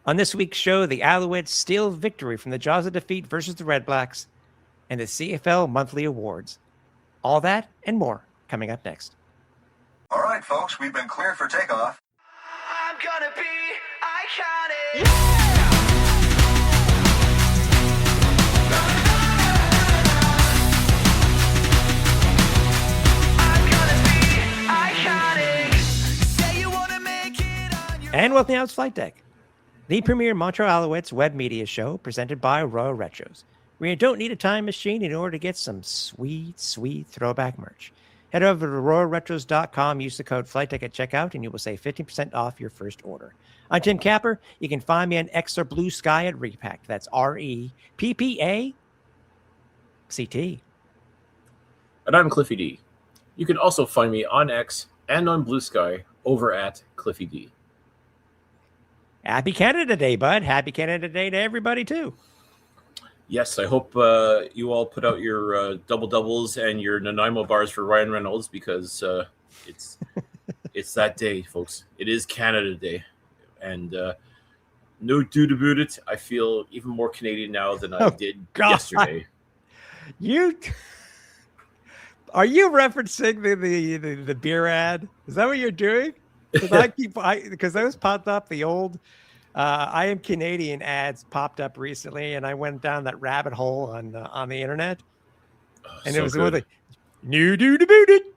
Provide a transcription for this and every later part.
On this week's show, the Alouettes steal victory from the jaws of defeat versus the RedBlacks and the CFL monthly awards. All that and more coming up next. All right, folks, we've been cleared for takeoff. I'm gonna be iconic. And welcome to Flight Deck, the premier Montreal Alouettes web media show presented by Royal Retros, where you don't need a time machine in order to get some sweet, sweet throwback merch. Head over to royalretros.com, use the code FlightDeck at checkout, and you will save 15% off your first order. I'm Tim Capper. You can find me on X or Blue Sky at Repact. That's REPPACT. And I'm Cliffy D. You can also find me on X and on Blue Sky over at Cliffy D. Happy Canada Day, bud. Happy Canada Day to everybody, too. Yes, I hope you all put out your double-doubles and your Nanaimo bars for Ryan Reynolds because it's that day, folks. It is Canada Day. And no doubt about it, I feel even more Canadian now than I did yesterday. Are you referencing the beer ad? Is that what you're doing? Because those popped up, the old I am Canadian ads popped up recently, and I went down that rabbit hole on the internet, and it was one of the new dude about it.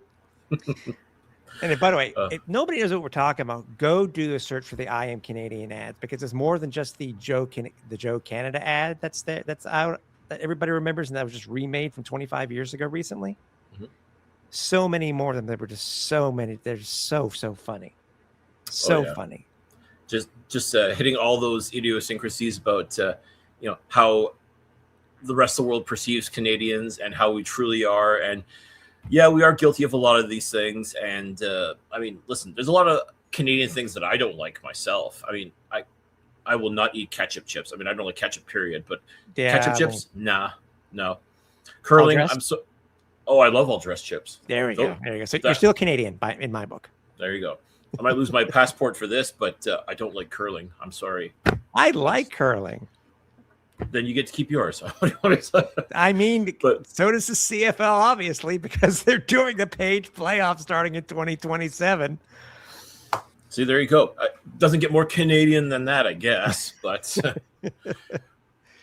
And by the way, if nobody knows what we're talking about, go do a search for the I am Canadian ads, because it's more than just the Joe Canada ad that's out that everybody remembers, and that was just remade from 25 years ago recently. Mm-hmm. So many more of them. There were just so many. They're so funny. Funny. Just hitting all those idiosyncrasies about how the rest of the world perceives Canadians and how we truly are. And yeah, we are guilty of a lot of these things. And I mean, listen, there's a lot of Canadian things that I don't like myself. I mean, I will not eat ketchup chips. I mean, I don't like ketchup, period. But ketchup chips, no. Curling, I love all dressed chips. There we go. So you're still Canadian in my book. There you go. I might lose my passport for this, but I don't like curling. I'm sorry. I like curling. Then you get to keep yours. I mean, but so does the CFL, obviously, because they're doing the page playoff starting in 2027. See, there you go. Doesn't get more Canadian than that, I guess. But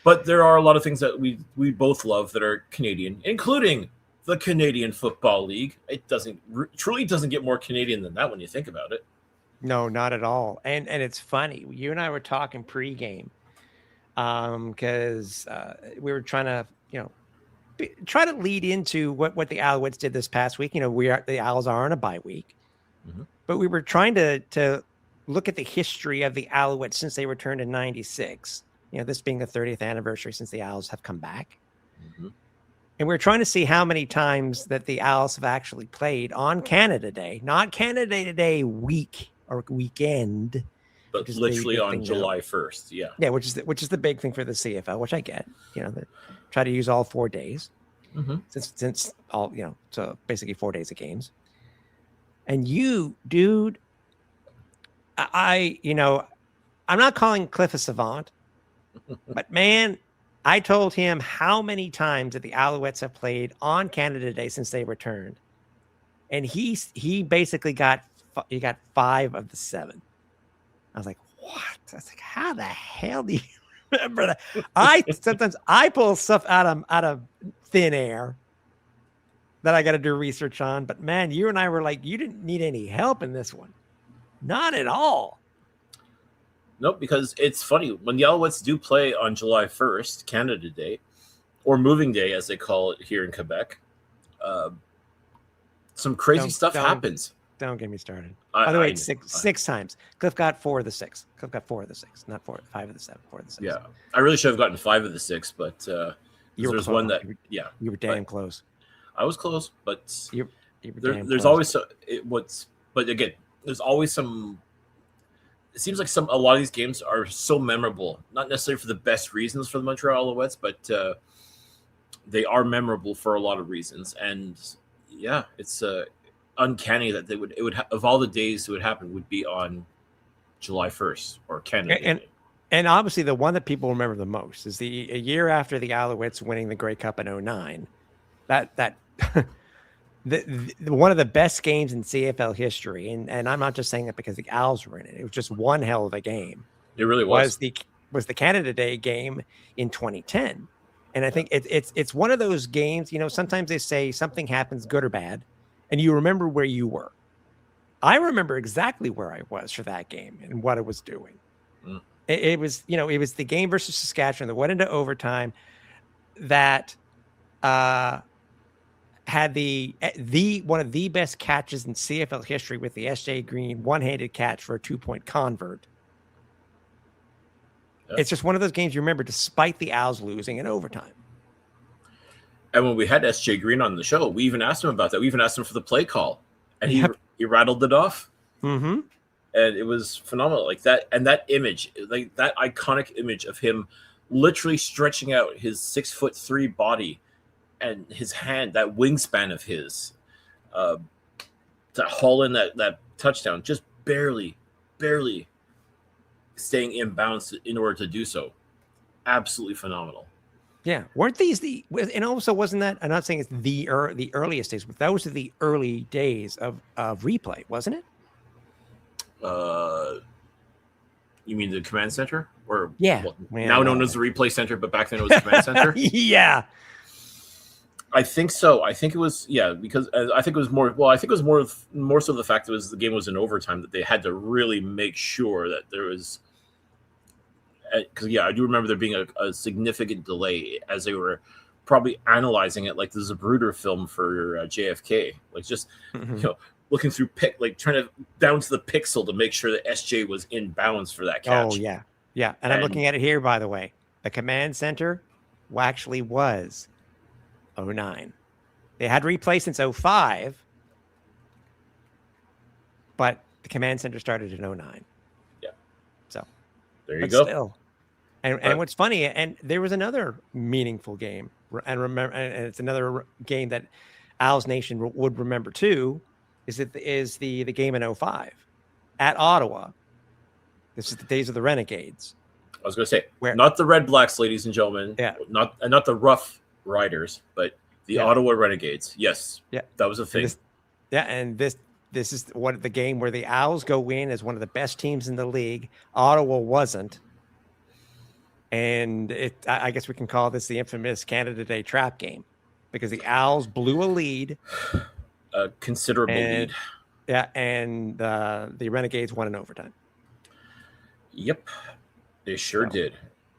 but there are a lot of things that we both love that are Canadian, including the Canadian Football League. It truly doesn't get more Canadian than that when you think about it. No, not at all. And it's funny. You and I were talking pregame because we were trying to, try to lead into what the Alouettes did this past week. The Owls are on a bye week, but we were trying to look at the history of the Alouettes since they returned in '96. This being the 30th anniversary since the Owls have come back. Mm-hmm. And we're trying to see how many times that the Owls have actually played on Canada Day, not Canada Day week or weekend, but literally on July 1st. Yeah. Yeah. Which is the big thing for the CFL, which I get, they try to use all 4 days since all, so basically 4 days of games. And you, dude, I'm not calling Cliff a savant, but man, I told him how many times that the Alouettes have played on Canada Day since they returned, and he basically got 5 of the 7. I was like, what? I was like, how the hell do you remember that? Sometimes I pull stuff out of thin air that I got to do research on, but man, you and I were like, you didn't need any help in this one, not at all. Nope, because it's funny. When the Alouettes do play on July 1st, Canada Day, or Moving Day, as they call it here in Quebec, some crazy stuff happens. Don't get me started. By the way, six times. Cliff got 4 of the 6. Cliff got 4 of the 6, not 5 of the 7, 4 of the 6. Yeah, I really should have gotten 5 of the 6, but there's one that, you were damn close. I was close, but there's always but again, there's always some. It seems like a lot of these games are so memorable, not necessarily for the best reasons for the Montreal Alouettes, but they are memorable for a lot of reasons. And yeah, it's uncanny that it would of all the days it would happen would be on July 1st or Canada Day. And obviously, the one that people remember the most is a year after the Alouettes winning the Grey Cup in 09. That one of the best games in CFL history, and I'm not just saying that because the Owls were in it. It was just one hell of a game. It really was. Was the Canada Day game in 2010. And I think it's one of those games, sometimes they say something happens good or bad, and you remember where you were. I remember exactly where I was for that game and what I was doing. Mm. It was the game versus Saskatchewan that went into overtime that had the one of the best catches in CFL history with the SJ Green one-handed catch for a 2-point convert. Yep. It's just one of those games you remember despite the Owls losing in overtime. And when we had SJ Green on the show, we even asked him about that. We even asked him for the play call, and he rattled it off. Mm-hmm. And it was phenomenal. Like that, and that image, like that iconic image of him literally stretching out his 6'3" body and his hand, that wingspan of his, to haul in that touchdown, just barely staying in bounds in order to do so. Absolutely phenomenal. Yeah. Weren't these and also wasn't that, I'm not saying it's the earliest days, but those are the early days of replay, wasn't it? You mean the command center? Or yeah. Now known as the replay center, but back then it was the command center? Yeah. I think so. I think it was, because I think it was more so the fact that the game was in overtime that they had to really make sure that there was, because I do remember there being a significant delay as they were probably analyzing it like the Zapruder film for JFK, like just looking through trying to down to the pixel to make sure that SJ was in bounds for that catch. Oh yeah. And I'm looking at it here, by the way. The command center actually was 09. They had replay since 05, but the command center started in 09. Yeah. So there you go. Still. And what's funny, and there was another meaningful game, and it's another game that Owls Nation would remember too, is the game in 05 at Ottawa. This is the days of the Renegades. I was going to say, not the RedBlacks, ladies and gentlemen. Yeah. Not the Rough Riders, but the Ottawa Renegades. Yes. Yeah. That was a thing. And this is the game where the Owls go in as one of the best teams in the league. Ottawa wasn't. And I guess we can call this the infamous Canada Day trap game because the Owls blew a lead. A considerable lead. Yeah, and the Renegades won in overtime. Yep, they sure did.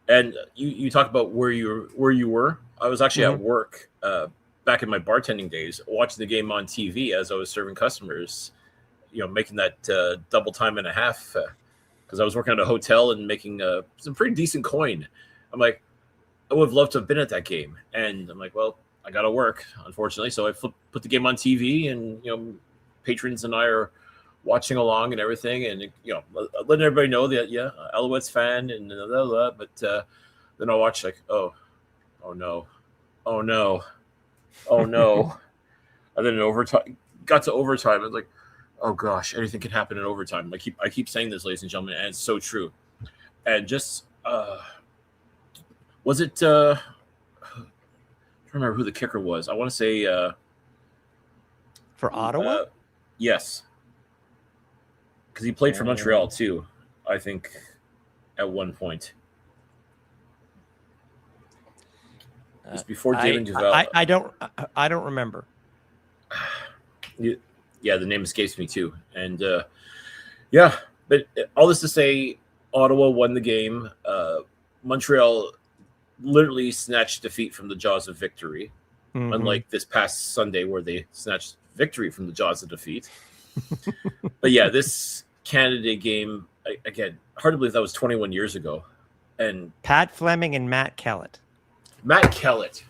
And you talk about where you were. I was actually at work back in my bartending days, watching the game on TV as I was serving customers. Making that double time and a half because I was working at a hotel and making some pretty decent coin. I'm like, I would have loved to have been at that game, and I'm like, well, I got to work, unfortunately. So I put the game on TV, and patrons and I are watching along and everything, and letting everybody know that Alouettes fan and blah, blah, blah. But then I'll watch like, oh no, and then in overtime, got to overtime. I was like, oh gosh, anything can happen in overtime. I keep saying this, ladies and gentlemen, and it's so true. And just was it? I don't remember who the kicker was. I want to say for Ottawa. Yes, because he played for Montreal too. I think at one point. Just before David Duval. I don't remember. Yeah, the name escapes me too. And but all this to say, Ottawa won the game. Montreal literally snatched defeat from the jaws of victory, unlike this past Sunday where they snatched victory from the jaws of defeat. But yeah, this Canada game, again, hard to believe that was 21 years ago. And Pat Fleming and Matt Kellett. Matt Kellett.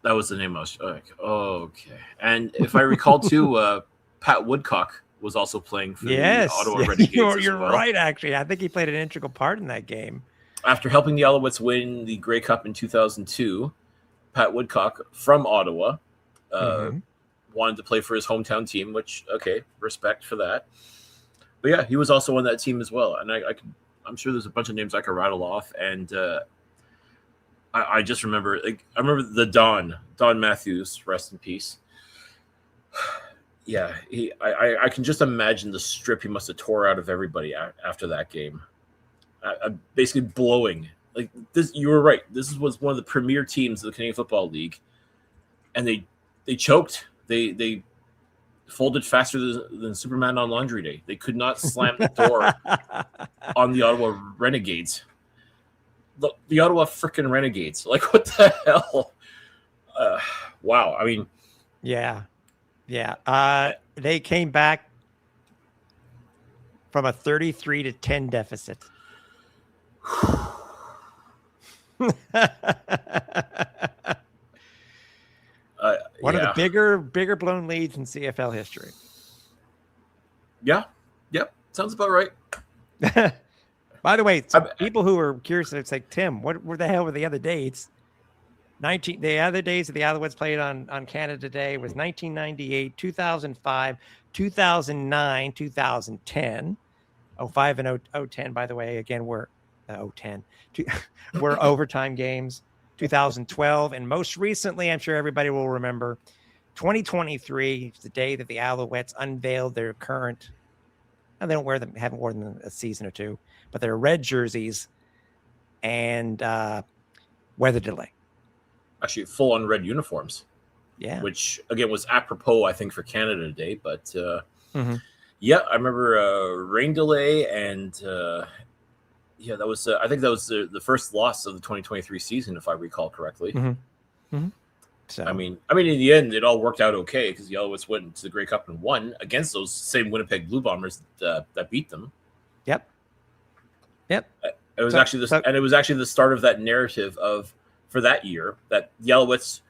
That was the name I was like, okay. And if I recall too, Pat Woodcock was also playing for the Ottawa Renegades. You're right, actually. I think he played an integral part in that game. After helping the Alouettes win the Grey Cup in 2002, Pat Woodcock from Ottawa wanted to play for his hometown team, which, okay, respect for that. But yeah, he was also on that team as well. And I'm sure there's a bunch of names I could rattle off. And I just remember, I remember the Don Matthews, rest in peace. Yeah, I can just imagine the strip he must have tore out of everybody after that game. Basically blowing. Like this, you were right. This was one of the premier teams of the Canadian Football League, and they choked. They folded faster than Superman on Laundry Day. They could not slam the door on the Ottawa Renegades. The Ottawa freaking Renegades. Like, what the hell? Wow. I mean, yeah. They came back from a 33-10 deficit. One of the bigger blown leads in CFL history. Yeah. Yep. Sounds about right. By the way, people who are curious, it's like, Tim, what the hell were the other dates? The other days that the Alouettes played on Canada Day was 1998, 2005, 2009, 2010, 05 and 010. By the way, again, we're 010. We're overtime games. 2012, and most recently, I'm sure everybody will remember, 2023 is the day that the Alouettes unveiled their current. And they haven't worn them a season or two, but they're red jerseys and weather delay. Actually, full on red uniforms. Yeah. Which again was apropos, I think, for Canada Day. But yeah, I remember rain delay and yeah, that was I think that was the first loss of the 2023 season, if I recall correctly. So I mean, in the end, it all worked out okay because the Alouettes went to the Grey Cup and won against those same Winnipeg Blue Bombers that beat them. Yep. It was actually the start of that narrative for that year that the Alouettes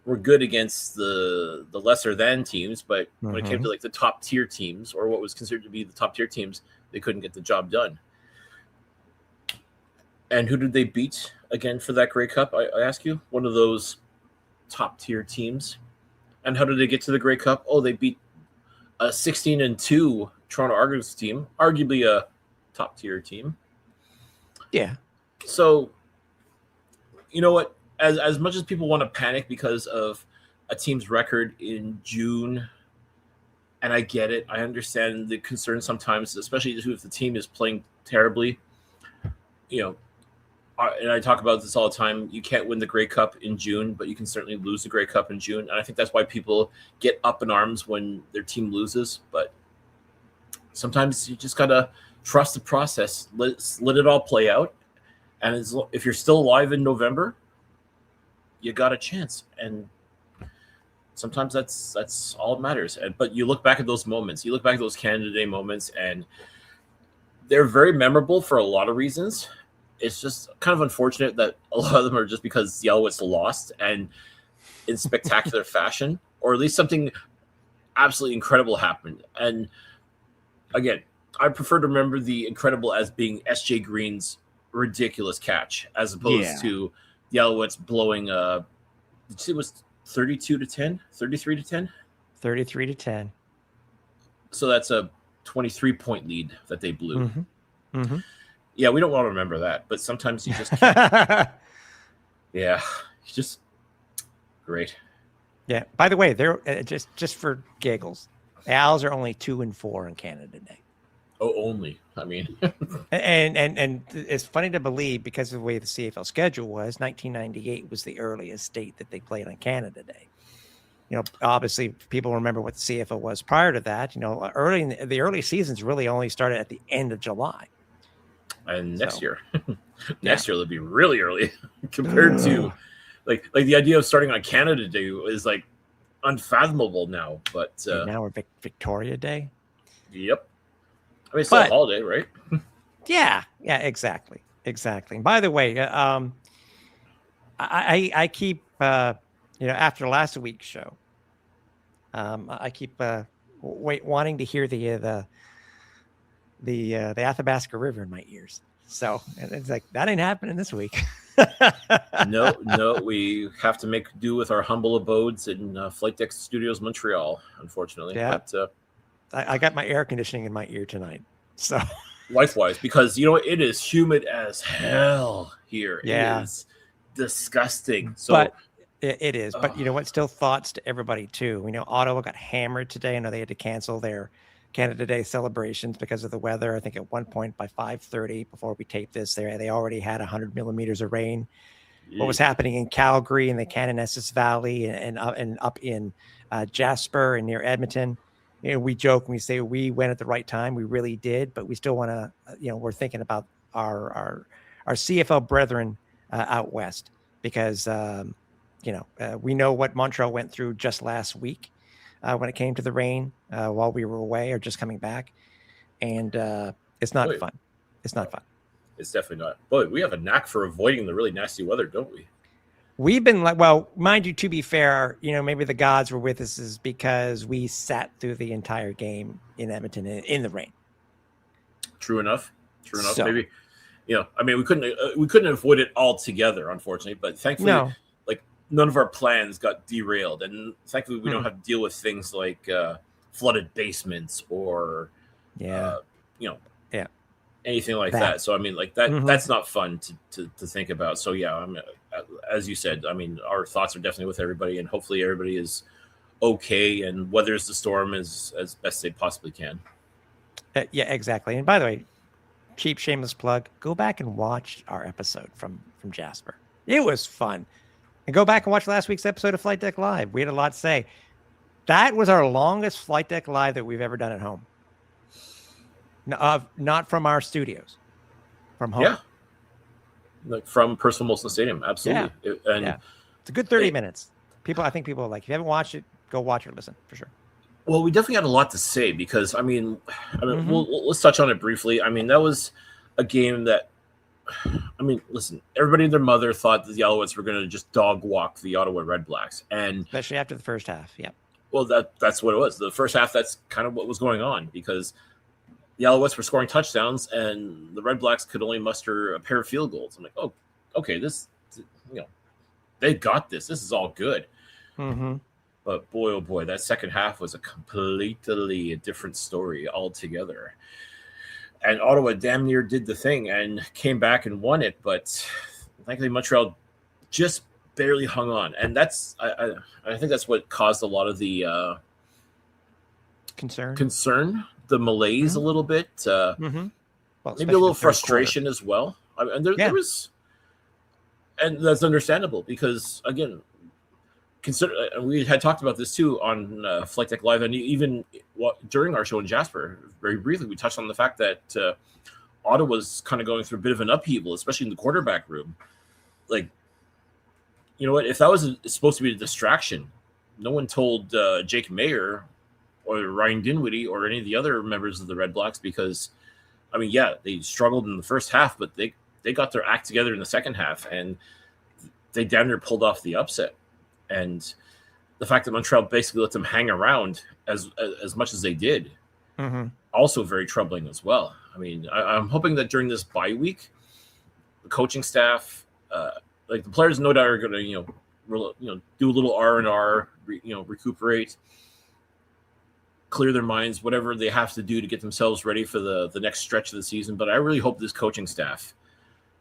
were good against the lesser than teams, but when it came to like the top tier teams or what was considered to be the top tier teams, they couldn't get the job done. And who did they beat again for that Grey Cup? I ask you, one of those top tier teams. And how did they get to the Grey Cup? Oh, they beat a 16-2 Toronto Argonauts team, arguably a top tier team. Yeah. So, you know what? As much as people want to panic because of a team's record in June, and I get it, I understand the concern sometimes, especially if the team is playing terribly. You know, and I talk about this all the time. You can't win the Grey Cup in June, but you can certainly lose the Grey Cup in June. And I think that's why people get up in arms when their team loses. But sometimes you just got to trust the process. Let it all play out. And if you're still alive in November, you got a chance. And sometimes that's all that matters. But you look back at those moments. You look back at those Canada Day moments, and they're very memorable for a lot of reasons. It's just kind of unfortunate that a lot of them are just because the Alouettes lost and in spectacular fashion, or at least something absolutely incredible happened. And again, I prefer to remember the incredible as being SJ Green's ridiculous catch, as opposed to the Alouettes blowing it was 32-10, 33-10? 33-10. So that's a 23-point lead that they blew. Yeah, we don't want to remember that, but sometimes you just can't. Yeah, it's just great. Yeah. By the way, they're just for giggles, the Owls are only 2-4 on Canada Day. Oh, only. I mean, and it's funny to believe because of the way the CFL schedule was. 1998 was the earliest date that they played on Canada Day. You know, obviously, people remember what the CFL was prior to that. You know, the early seasons really only started at the end of July. And next year they'll be really early compared to like the idea of starting on Canada Day is like unfathomable now. But now we're Victoria Day. Yep. I mean, it's still a holiday, right? Yeah, exactly. And by the way, I keep after last week's show, I keep wanting to hear the Athabasca River in my ears. So it's like that ain't happening this week. No, we have to make do with our humble abodes in FlightDeck Studios, Montreal, unfortunately. Yeah. But I got my air conditioning in my ear tonight. So life-wise, because it is humid as hell here. Yeah. It is disgusting. So but it is. But you know what? Still thoughts to everybody too. We know Ottawa got hammered today. I know they had to cancel their Canada Day celebrations because of the weather. I think at one point by 5:30 before we taped this, they already had 100 millimeters of rain. What was happening in Calgary and the Kananaskis Valley and up in Jasper and near Edmonton. We joke and we say we went at the right time. We really did, but we still want to, we're thinking about our CFL brethren out west because, we know what Montreal went through just last week when it came to the rain while we were away or just coming back. And it's not fun. It's not fun. It's definitely not. But we have a knack for avoiding the really nasty weather, don't we? We've been well, mind you, to be fair, maybe the gods were with us is because we sat through the entire game in Edmonton in the rain. True enough. So, maybe, we couldn't avoid it altogether, unfortunately, but thankfully, none of our plans got derailed. And thankfully we don't have to deal with things like flooded basements or, anything like that. So that that's not fun to think about. So as you said, our thoughts are definitely with everybody, and hopefully everybody is okay and weathers the storm as best they possibly can. Yeah, exactly. And by the way, cheap shameless plug, go back and watch our episode from Jasper. It was fun. And go back and watch last week's episode of Flight Deck Live. We had a lot to say. That was our longest Flight Deck Live that we've ever done at home. Not from our studios, from home. Yeah, from Percival Molson Stadium, absolutely. It's a good 30 minutes. I think people are like, if you haven't watched it, go watch it, listen for sure. Well, we definitely had a lot to say because let's touch on it briefly. That was a game that, listen, everybody and their mother thought that the Alouettes were going to just dog walk the Ottawa RedBlacks, and especially after the first half. Yeah. Well, that's what it was. The first half, that's kind of what was going on because the Alouettes were scoring touchdowns and the RedBlacks could only muster a pair of field goals. I'm like, oh, okay, they got this. This is all good. Mm-hmm. But boy, oh boy, that second half was a completely different story altogether. And Ottawa damn near did the thing and came back and won it. But thankfully, Montreal just barely hung on. And I think that's what caused a lot of the concern. The malaise a little bit, well, maybe a little frustration as well. And there was, and that's understandable because again, we had talked about this too on Flight Deck Live, and even during our show in Jasper, very briefly, we touched on the fact that Ottawa's kind of going through a bit of an upheaval, especially in the quarterback room. Like, you know what? If that was supposed to be a distraction, no one told Jake Mayer or Ryan Dinwiddie or any of the other members of the RedBlacks because, they struggled in the first half, but they got their act together in the second half, and they damn near pulled off the upset. And the fact that Montreal basically let them hang around as much as they did, also very troubling as well. I'm hoping that during this bye week, the coaching staff, the players, no doubt are going to do a little R&R, recuperate, clear their minds, whatever they have to do to get themselves ready for the next stretch of the season. But I really hope this coaching staff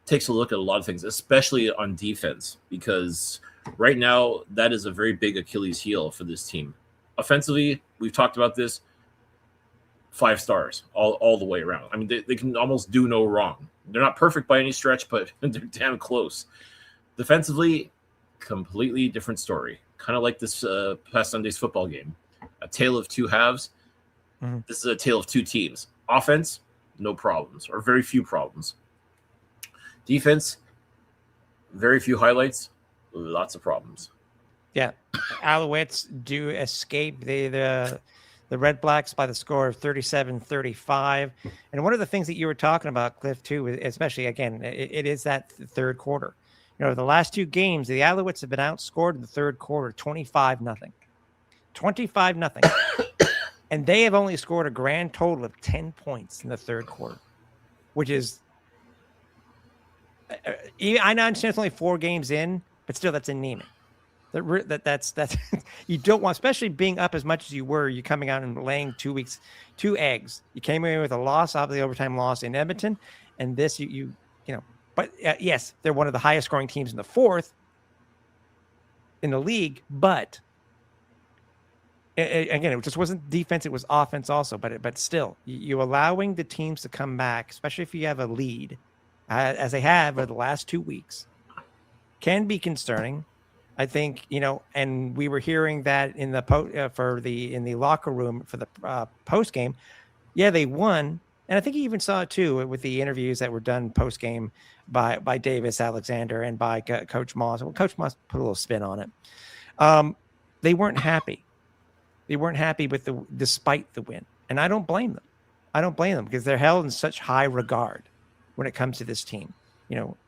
takes a look at a lot of things, especially on defense, because right now that is a very big Achilles heel for this team. Offensively, we've talked about this, 5 stars all the way around. They can almost do no wrong. They're not perfect by any stretch, but they're damn close. Defensively, completely different story. Kind of like this past Sunday's football game. A tale of two halves. This is a tale of two teams. Offense, no problems, or very few problems. Defense, very few highlights, lots of problems. Yeah. Alouettes do escape the RedBlacks by the score of 37-35. And one of the things that you were talking about, Cliff, too, especially, again, it is that third quarter. The last 2 games, the Alouettes have been outscored in the third quarter 25-0. 25-0. And they have only scored a grand total of 10 points in the third quarter, which is, I understand it's only 4 games in, but still that's anemic. That's you don't want, especially being up as much as you were. You coming out and laying 2 weeks, 2 eggs. You came away with a loss, obviously overtime loss in Edmonton, and this you know. But yes, they're one of the highest scoring teams in the fourth in the league. But again, it just wasn't defense; it was offense also. But still, you allowing the teams to come back, especially if you have a lead, as they have over the last 2 weeks, can be concerning. I think, and we were hearing that in the in the locker room for the post game. Yeah, they won, and I think you even saw it too with the interviews that were done post game by Davis Alexander and by Coach Moss. Well, Coach Moss put a little spin on it. They weren't happy. They weren't happy with despite the win, and I don't blame them. I don't blame them because they're held in such high regard when it comes to this team.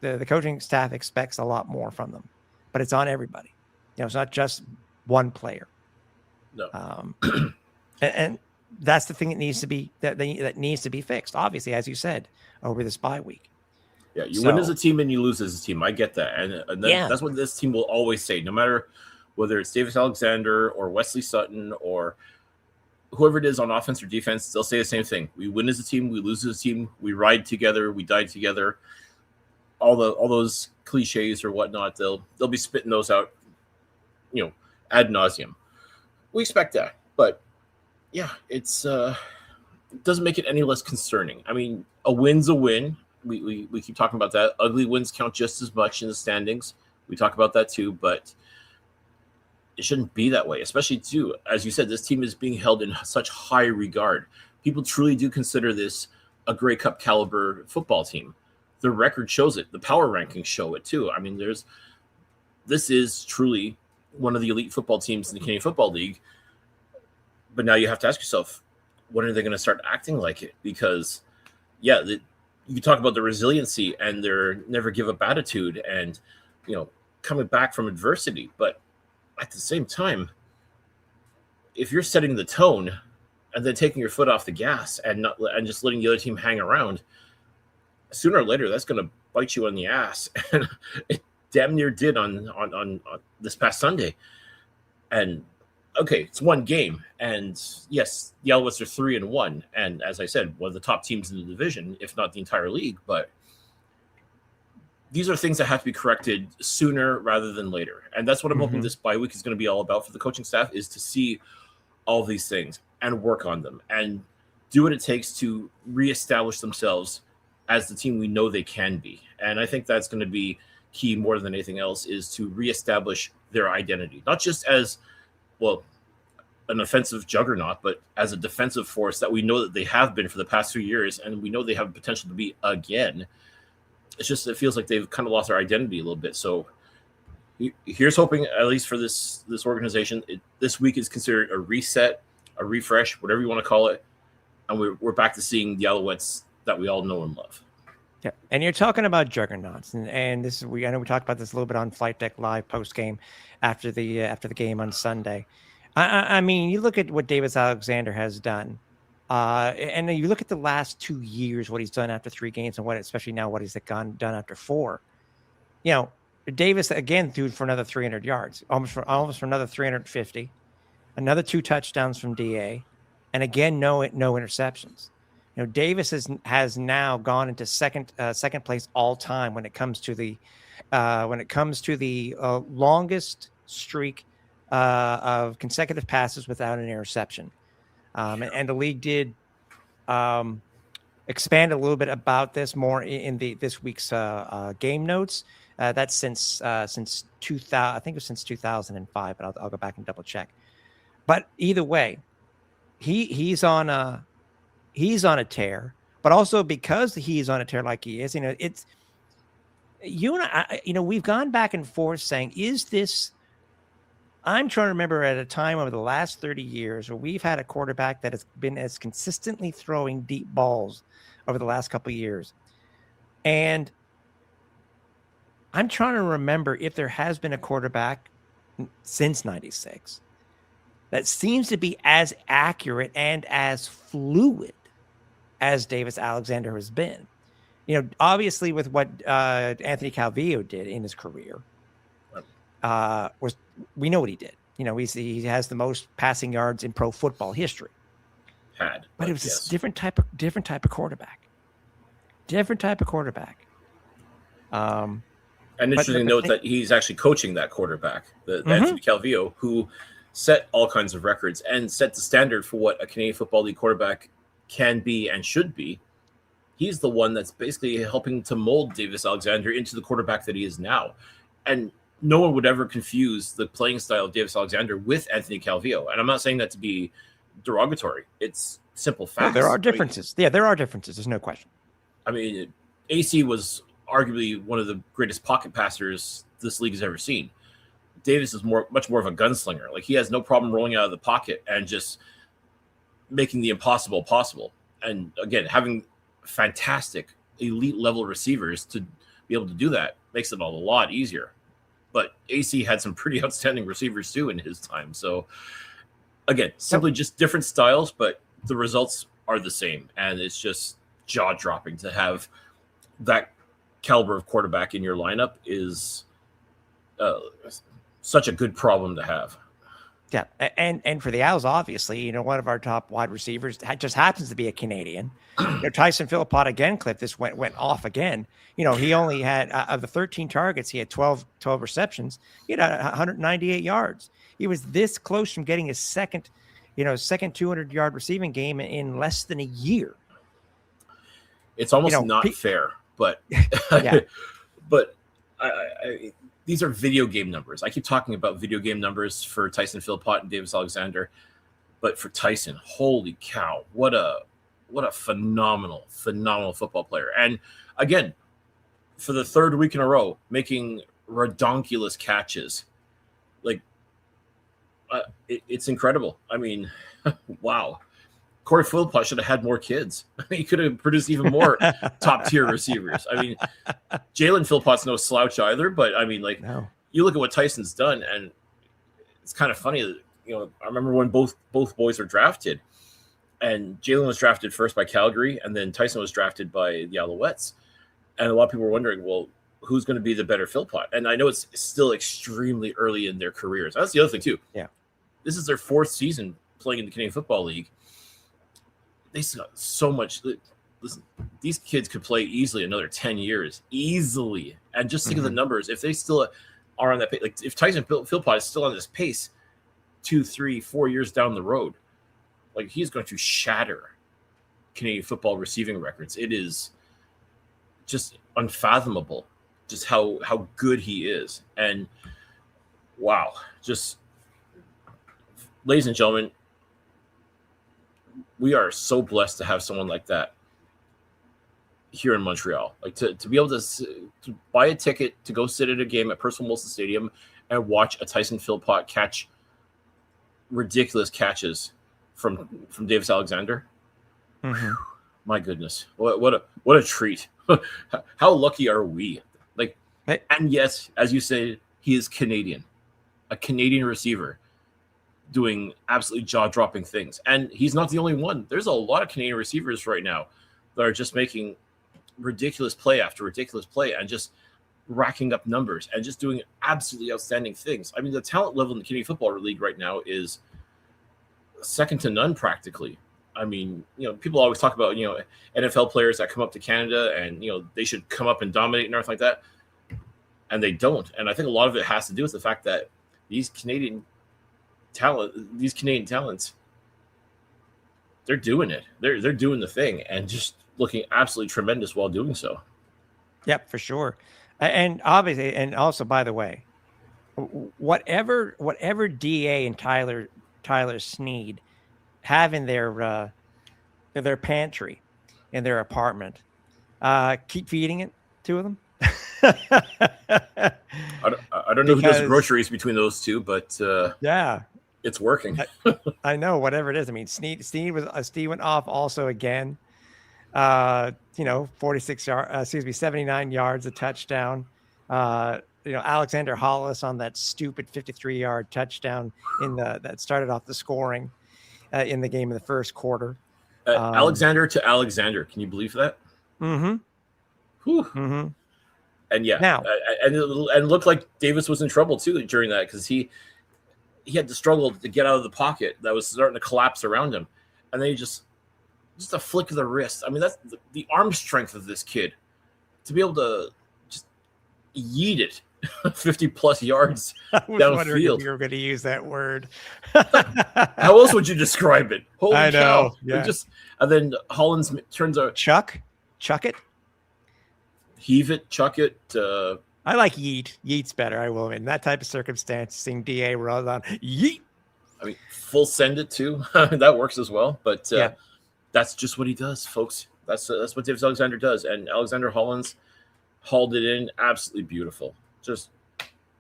The coaching staff expects a lot more from them. But it's on everybody. It's not just one player. No. And that's the thing that needs to be that needs to be fixed. Obviously, as you said, over this bye week. Yeah, you win as a team and you lose as a team. I get that, and that's what this team will always say. No matter whether it's Davis Alexander or Wesley Sutton or whoever it is on offense or defense, they'll say the same thing. We win as a team, we lose as a team. We ride together, we die together. All those cliches or whatnot, they'll be spitting those out, ad nauseum. We expect that, but yeah, it doesn't make it any less concerning. I mean, a win's a win. We keep talking about that. Ugly wins count just as much in the standings. We talk about that too, but it shouldn't be that way. Especially too, as you said, this team is being held in such high regard. People truly do consider this a Grey Cup caliber football team. The record shows it. The power rankings show it too. I mean, this is truly one of the elite football teams in the Canadian Football League. But now you have to ask yourself, when are they going to start acting like it? Because, yeah, you talk about the resiliency and their never give up attitude and, coming back from adversity. But at the same time, if you're setting the tone and then taking your foot off the gas and just letting the other team hang around, sooner or later, that's going to bite you on the ass. And it damn near did on this past Sunday. And, okay, it's one game. And, yes, the Alouettes are 3-1. And, as I said, one of the top teams in the division, if not the entire league. But these are things that have to be corrected sooner rather than later. And that's what I'm hoping this bye week is going to be all about for the coaching staff, is to see all these things and work on them and do what it takes to reestablish themselves as the team we know they can be. And I think that's going to be key more than anything else, is to reestablish their identity, not just as, well, an offensive juggernaut, but as a defensive force that we know that they have been for the past 2 years, and we know they have potential to be again. It's just, it feels like they've kind of lost their identity a little bit. So here's hoping, at least for this organization, this week is considered a reset, a refresh, whatever you want to call it. And we're back to seeing the Alouettes that we all know and love. Yeah, and you're talking about juggernauts, and this is I know we talked about this a little bit on Flight Deck Live post game after the game on Sunday. I mean, you look at what Davis Alexander has done, and then you look at the last 2 years, what he's done after 3 games, and especially now what he's done after 4. Davis again threw for another 300 yards, almost for another 350, another 2 touchdowns from DA, and again no interceptions. Davis has now gone into second place all time when it comes to the longest streak of consecutive passes without an interception. And the league did expand a little bit about this more in this week's game notes. That's since 2000, I think it was since 2005, but I'll go back and double check. But either way, he's on a tear, but also because he's on a tear like he is, it's you and I, we've gone back and forth saying, is this, I'm trying to remember at a time over the last 30 years where we've had a quarterback that has been as consistently throwing deep balls over the last couple of years. And I'm trying to remember if there has been a quarterback since 96 that seems to be as accurate and as fluid as Davis Alexander has been. Obviously with what Anthony Calvillo did in his career, was, we know what he did. He has the most passing yards in pro football history. But it was yes. a different type of quarterback. And interesting to note that he's actually coaching that quarterback, the Anthony Calvillo, who set all kinds of records and set the standard for what a Canadian Football League quarterback can be and should be. He's the one that's basically helping to mold Davis Alexander into the quarterback that he is now. And no one would ever confuse the playing style of Davis Alexander with Anthony Calvillo. And I'm not saying that to be derogatory. It's simple facts. There are differences. There are differences. There's no question. I mean, AC was arguably one of the greatest pocket passers this league has ever seen. Davis is much more of a gunslinger. Like, he has no problem rolling out of the pocket and just making the impossible possible. And again, having fantastic elite level receivers to be able to do that makes it a lot easier. But AC had some pretty outstanding receivers too in his time. So again, simply just different styles, but the results are the same. And it's just jaw-dropping to have that caliber of quarterback in your lineup is such a good problem to have. Yeah, and for the Owls, obviously, one of our top wide receivers just happens to be a Canadian. Tyson Philippot again, Cliff, this went off again. He only had, of the 13 targets, he had 12 receptions. He had 198 yards. He was this close from getting his second 200-yard receiving game in less than a year. It's almost not fair, but yeah. But I these are video game numbers. I keep talking about video game numbers for Tyson Philippot and Davis Alexander, but for Tyson, holy cow, what a phenomenal football player. And again, for the third week in a row, making redonkulous catches. Like, it's incredible. I mean, wow. Corey Philippot should have had more kids. He could have produced even more top-tier receivers. I mean, Jalen Philippot's no slouch either, but I mean, you look at what Tyson's done, and it's kind of funny that, I remember when both boys were drafted, and Jalen was drafted first by Calgary, and then Tyson was drafted by the Alouettes. And a lot of people were wondering, well, who's going to be the better Philippot? And I know it's still extremely early in their careers. That's the other thing, too. Yeah. This is their fourth season playing in the Canadian Football League. They still got so much. Listen, these kids could play easily another 10 years, easily. And just think of the numbers. If they still are on that pace, like if Tyson Philippot is still on this pace 2, 3, 4 years down the road, like, he's going to shatter Canadian football receiving records. It is just unfathomable just how good he is. And wow, just, ladies and gentlemen, we are so blessed to have someone like that here in Montreal. Like, to be able to buy a ticket to go sit at a game at Percival Molson Stadium and watch a Tyson Philippot catch ridiculous catches from Davis Alexander. My goodness, what a treat! How lucky are we? Like, and yes, as you say, he is Canadian, a Canadian receiver, doing absolutely jaw-dropping things. And he's not the only one. There's a lot of Canadian receivers right now that are just making ridiculous play after ridiculous play and just racking up numbers and just doing absolutely outstanding things. I mean, the talent level in the Canadian Football League right now is second to none practically. I mean, people always talk about, NFL players that come up to Canada and, they should come up and dominate and everything like that. And they don't. And I think a lot of it has to do with the fact that these Canadian talents, they're doing it. They're doing the thing and just looking absolutely tremendous while doing so. Yep, for sure. And obviously, and also, by the way, whatever DA and Tyler Sneed have in their pantry in their apartment, keep feeding it to them. I don't know who does groceries between those two, but yeah, it's working. I know, whatever it is. I mean, Sneed went off also again. 79 yards, a touchdown. Alexander Hollis on that stupid 53-yard touchdown that started off the scoring in the game in the first quarter. Alexander to Alexander. Can you believe that? Mm-hmm. Whew. Mm-hmm. And yeah, Now, and it looked like Davis was in trouble too during that, because he had to struggle to get out of the pocket that was starting to collapse around him, and then he just a flick of the wrist. I mean, that's the arm strength of this kid to be able to just yeet it 50 plus yards I was wondering if downfield. you were going to use that word. How else would you describe it? Holy I know, cow! yeah. And then Hollins turns out chuck it. Heave it, chuck it. I like yeet. Yeet's better. I will. In that type of circumstance, seeing DA roll on yeet. I mean, full send it too. That works as well. But Yeah. That's just what he does, folks. That's what Davis Alexander does. And Alexander Hollins hauled it in. Absolutely beautiful. Just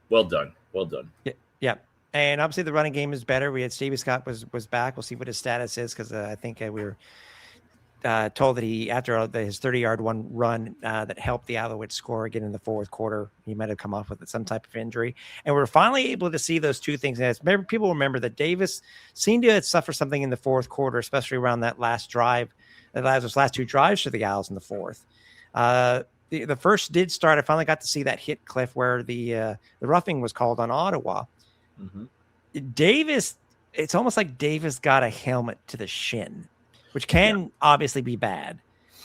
well done. Well done. Yeah. And obviously the running game is better. We had Stevie Scott was back. We'll see what his status is, because I think we were told that he, after his 30-yard run that helped the Alouettes score again in the fourth quarter, he might have come off with some type of injury. And we're finally able to see those two things. And people remember that Davis seemed to suffer something in the fourth quarter, especially around that last drive, those last two drives for the Owls in the fourth. The first did start. I finally got to see that hit, Cliff, where the roughing was called on Ottawa. Mm-hmm. Davis, it's almost like Davis got a helmet to the shin, which can obviously be bad.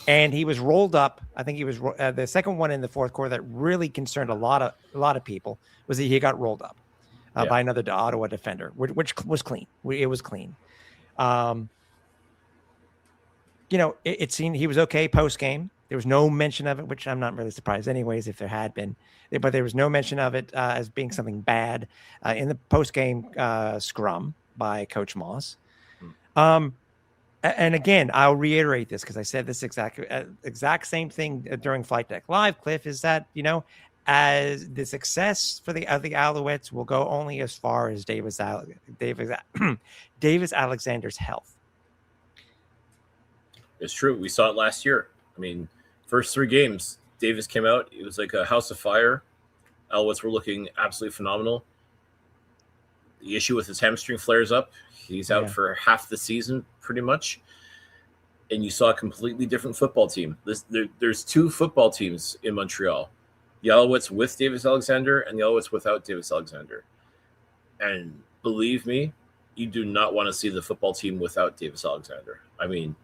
And he was rolled up. I think he was the second one in the fourth quarter that really concerned a lot of people was that he got rolled up by another Ottawa defender, which was clean. It was clean. It seemed he was okay post game. There was no mention of it, which I'm not really surprised anyways if there had been. But there was no mention of it as being something bad in the post game scrum by Coach Moss. And again, I'll reiterate this because I said this exact same thing during Flight Deck Live, Cliff, is that, as the success for the Alouettes will go only as far as Davis Alexander's health. It's true. We saw it last year. I mean, first 3 games, Davis came out. It was like a house of fire. Alouettes were looking absolutely phenomenal. The issue with his hamstring flares up. He's out for half the season, pretty much. And you saw a completely different football team. There's 2 football teams in Montreal. The Alouettes with Davis Alexander and the Alouettes without Davis Alexander. And believe me, you do not want to see the football team without Davis Alexander. I mean,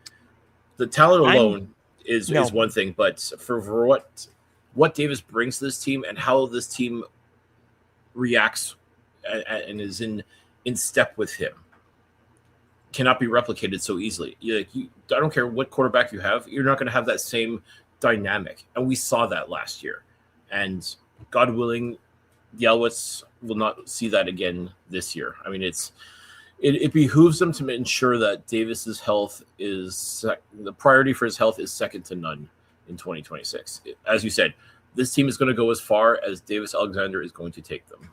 the talent alone is one thing, but for what Davis brings to this team and how this team reacts and is in step with him cannot be replicated so easily. I don't care what quarterback you have, you're not going to have that same dynamic. And we saw that last year. And God willing, the Alouettes will not see that again this year. I mean, it behooves them to ensure that Davis's health is the priority for his health is second to none in 2026. As you said, this team is going to go as far as Davis Alexander is going to take them.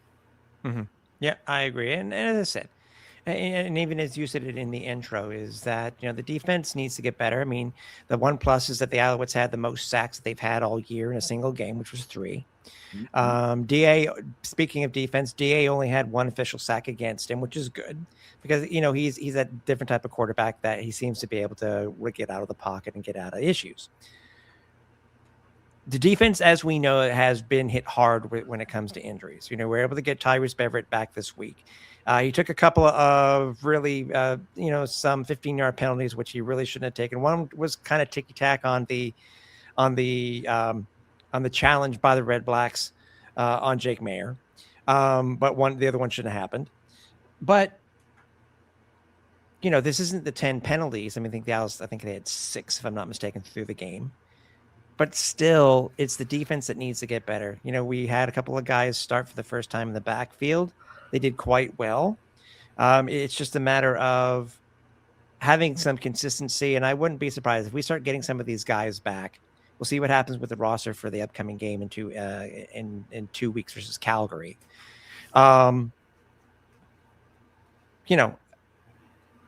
Mm-hmm. Yeah, I agree. And as I said, and even as you said it in the intro, is that, the defense needs to get better. I mean, the one plus is that the Alouettes had the most sacks that they've had all year in a single game, which was 3. Mm-hmm. DA, speaking of defense, DA only had 1 official sack against him, which is good because, he's a different type of quarterback that he seems to be able to get out of the pocket and get out of issues. The defense, as we know, has been hit hard when it comes to injuries. We're able to get Tyrese Beverett back this week. He took a couple of really, some 15-yard penalties, which he really shouldn't have taken. One was kind of ticky-tack on the challenge by the RedBlacks on Jake Mayer, but the other one shouldn't have happened. But this isn't the 10 penalties. I mean, I think they had 6, if I'm not mistaken, through the game. But still, it's the defense that needs to get better. We had a couple of guys start for the first time in the backfield. They did quite well. It's just a matter of having some consistency, and I wouldn't be surprised if we start getting some of these guys back. We'll see what happens with the roster for the upcoming game in 2 weeks versus Calgary.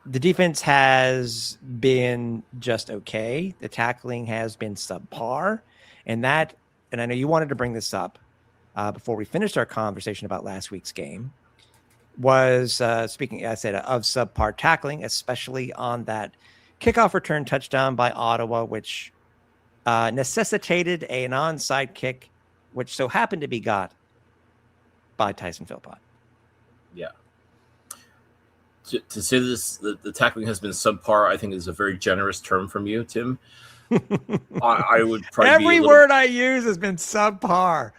The defense has been just okay. The tackling has been subpar, and I know you wanted to bring this up before we finished our conversation about last week's game. Was speaking, I said, of subpar tackling, especially on that kickoff return touchdown by Ottawa, which necessitated an onside kick which so happened to be got by Tyson Philpott. Yeah. To say this, the tackling has been subpar, I think is a very generous term from you, Tim. I would probably Every word I use has been subpar.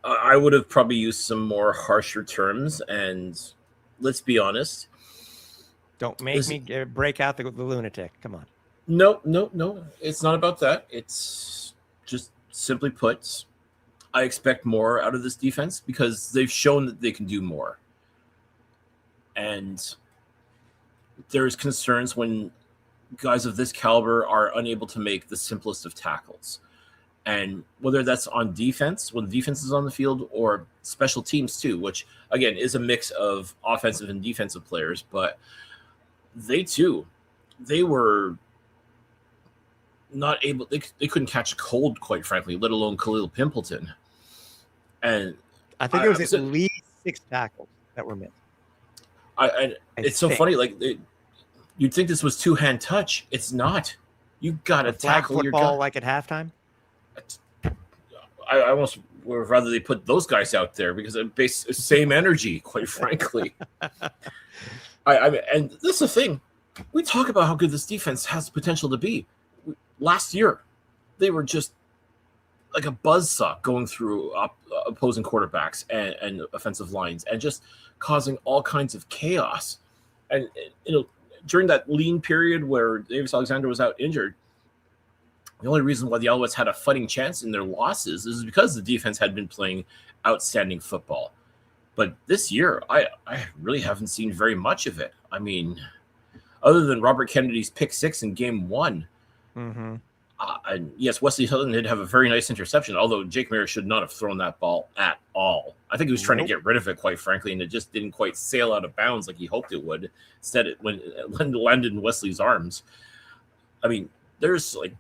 I would have probably used some more harsher terms, and let's be honest. Don't make me break out the lunatic. Come on. No. It's not about that. It's just simply put, I expect more out of this defense because they've shown that they can do more. And there's concerns when guys of this caliber are unable to make the simplest of tackles. And whether that's on defense, when the defense is on the field, or special teams too, which, again, is a mix of offensive and defensive players. But they were not able, they couldn't catch a cold, quite frankly, let alone Khalil Pimpleton. And I think it was at least 6 tackles that were missed. It's so funny. Like, you'd think this was two-hand touch. It's not. You got to tackle your guy. Like at halftime? I almost would rather they put those guys out there because it's the same energy, quite frankly. I mean, and this is the thing. We talk about how good this defense has potential to be. Last year, they were just like a buzzsaw going through opposing quarterbacks and offensive lines and just causing all kinds of chaos. And, during that lean period where Davis Alexander was out injured, the only reason why the Alouettes had a fighting chance in their losses is because the defense had been playing outstanding football. But this year, I really haven't seen very much of it. I mean, other than Robert Kennedy's pick 6 in game 1. Mm-hmm. And yes, Wesley Hutton did have a very nice interception, although Jake Mayer should not have thrown that ball at all. I think he was trying to get rid of it, quite frankly, and it just didn't quite sail out of bounds like he hoped it would. Instead, it landed in Wesley's arms. I mean, there's like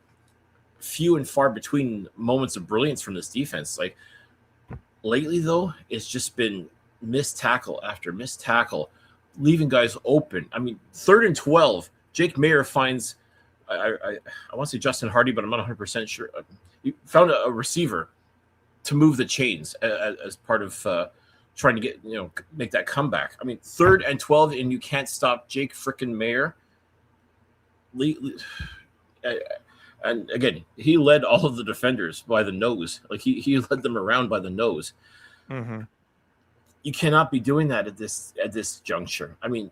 few and far between moments of brilliance from this defense. Like, lately, though, it's just been missed tackle after missed tackle, leaving guys open. I mean, 3rd and 12, Jake Mayer finds, I want to say Justin Hardy, but I'm not 100% sure. He found a receiver to move the chains as part of trying to get, make that comeback. I mean, 3rd and 12, and you can't stop Jake frickin' Mayer. And again, he led all of the defenders by the nose. Like, he led them around by the nose. Mm-hmm. You cannot be doing that at this juncture. I mean,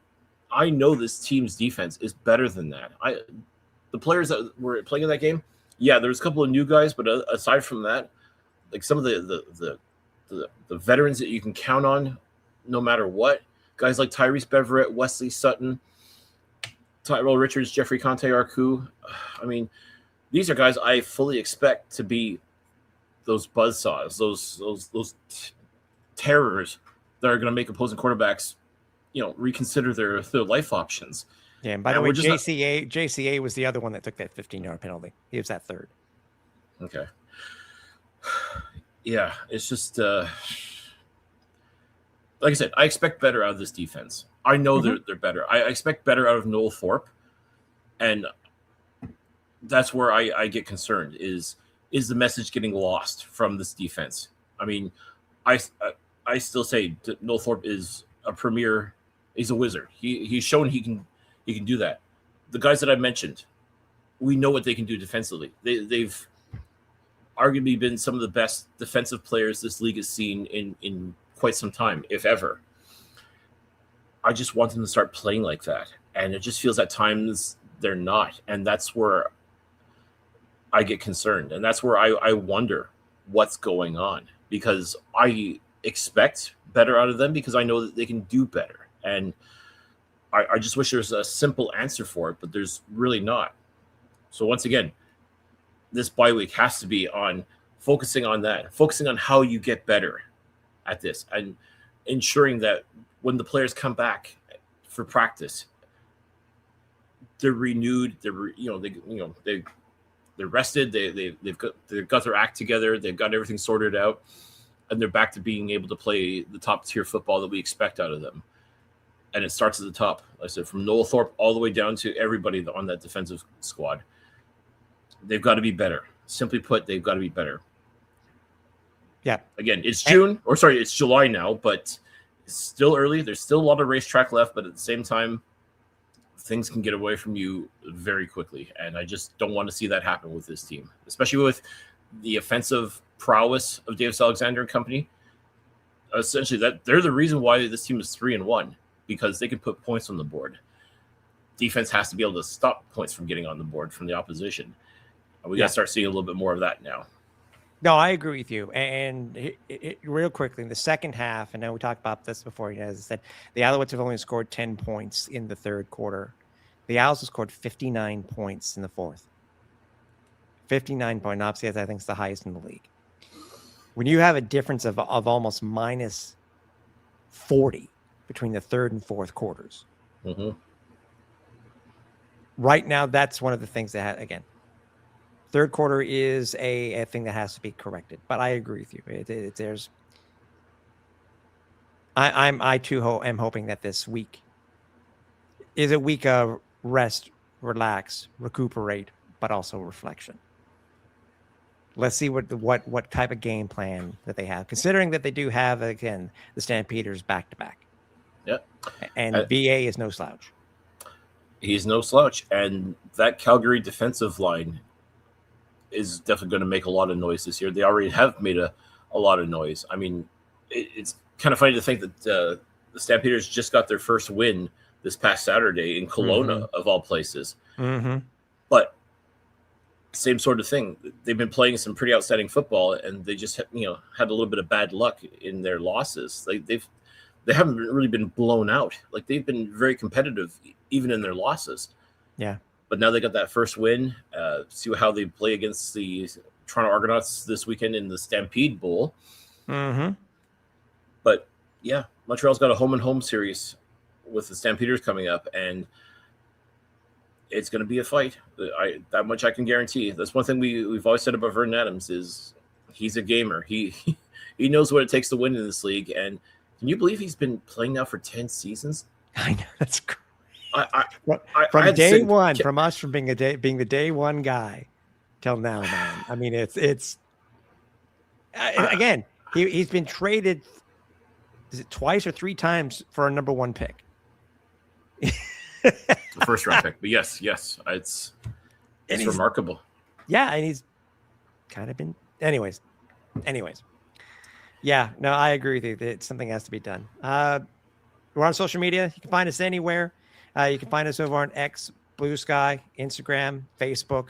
I know this team's defense is better than that. The players that were playing in that game, yeah, there's a couple of new guys, but aside from that, like some of the veterans that you can count on, no matter what, guys like Tyrese Beverett, Wesley Sutton, Tyrell Richards, Jeffrey Conte Arku. I mean, these are guys I fully expect to be those buzzsaws, those terrors that are going to make opposing quarterbacks, reconsider their life options. Yeah, and by the way, JCA was the other one that took that 15-yard penalty. He was that 3rd. Okay. Yeah, it's just like I said, I expect better out of this defense. I know they're better. I expect better out of Noel Thorpe, and that's where I get concerned. Is the message getting lost from this defense? I mean, I still say Noel Thorpe is a premier. He's a wizard. He's shown he can do that. The guys that I mentioned, we know what they can do defensively. They've arguably been some of the best defensive players this league has seen in quite some time, if ever. I just want them to start playing like that. And it just feels at times they're not. And that's where I get concerned. And that's where I wonder what's going on. Because I expect better out of them because I know that they can do better. And I just wish there was a simple answer for it, but there's really not. So once again, this bye week has to be on focusing on that, focusing on how you get better at this, and ensuring that when the players come back for practice, they're renewed. They're rested. They've got their act together. They've got everything sorted out, and they're back to being able to play the top tier football that we expect out of them. And it starts at the top. Like I said, from Noel Thorpe all the way down to everybody on that defensive squad. They've got to be better. simply put, they've got to be better. Yeah. Again, it's it's July now, but it's still early. There's still a lot of racetrack left, but at the same time, things can get away from you very quickly. And I just don't want to see that happen with this team, especially with the offensive prowess of Davis Alexander and company. Essentially, that they're the reason why this team is 3-1, because they can put points on the board. Defense has to be able to stop points from getting on the board from the opposition. And we got to start seeing a little bit more of that now. No, I agree with you. And real quickly, in the second half, and now we talked about this before, as I said, the Alouettes have only scored 10 points in the third quarter. The Owls have scored 59 points in the fourth. 59 points. Obviously, I think it's the highest in the league. When you have a difference of almost minus 40 between the third and fourth quarters, right now, that's one of the things that, again, third quarter is a thing that has to be corrected. But I agree with you. I too am hoping that this week is a week of rest, relax, recuperate, but also reflection. Let's see what type of game plan that they have, considering that they do have, again, the Stampeders back to back. Yep. And VA is no slouch. He's no slouch. And that Calgary defensive line is definitely going to make a lot of noise this year. They already have made a lot of noise. I mean, it's kind of funny to think that the Stampeders just got their first win this past Saturday in Kelowna, of all places. But same sort of thing. They've been playing some pretty outstanding football, and they just had a little bit of bad luck in their losses. They haven't really been blown out. Like, they've been very competitive even in their losses. Yeah. But now they got that first win. See how they play against the Toronto Argonauts this weekend in the Stampede Bowl. But yeah, Montreal's got a home and home series with the Stampeders coming up, and it's going to be a fight. That much I can guarantee. That's one thing we've always said about Vernon Adams is he's a gamer. He knows what it takes to win in this league. And can you believe he's been playing now for 10 seasons? I know, that's great. From day one, from us, from being the day one guy till now, man. I mean, it's again, he's been traded. Is it twice or three times for a number one pick? The first round pick, but yes, it's remarkable. Yeah, and he's kind of been. Anyways, yeah, no, I agree with you that something has to be done. We're on social media. You can find us anywhere. You can find us over on X, Blue Sky, Instagram, Facebook,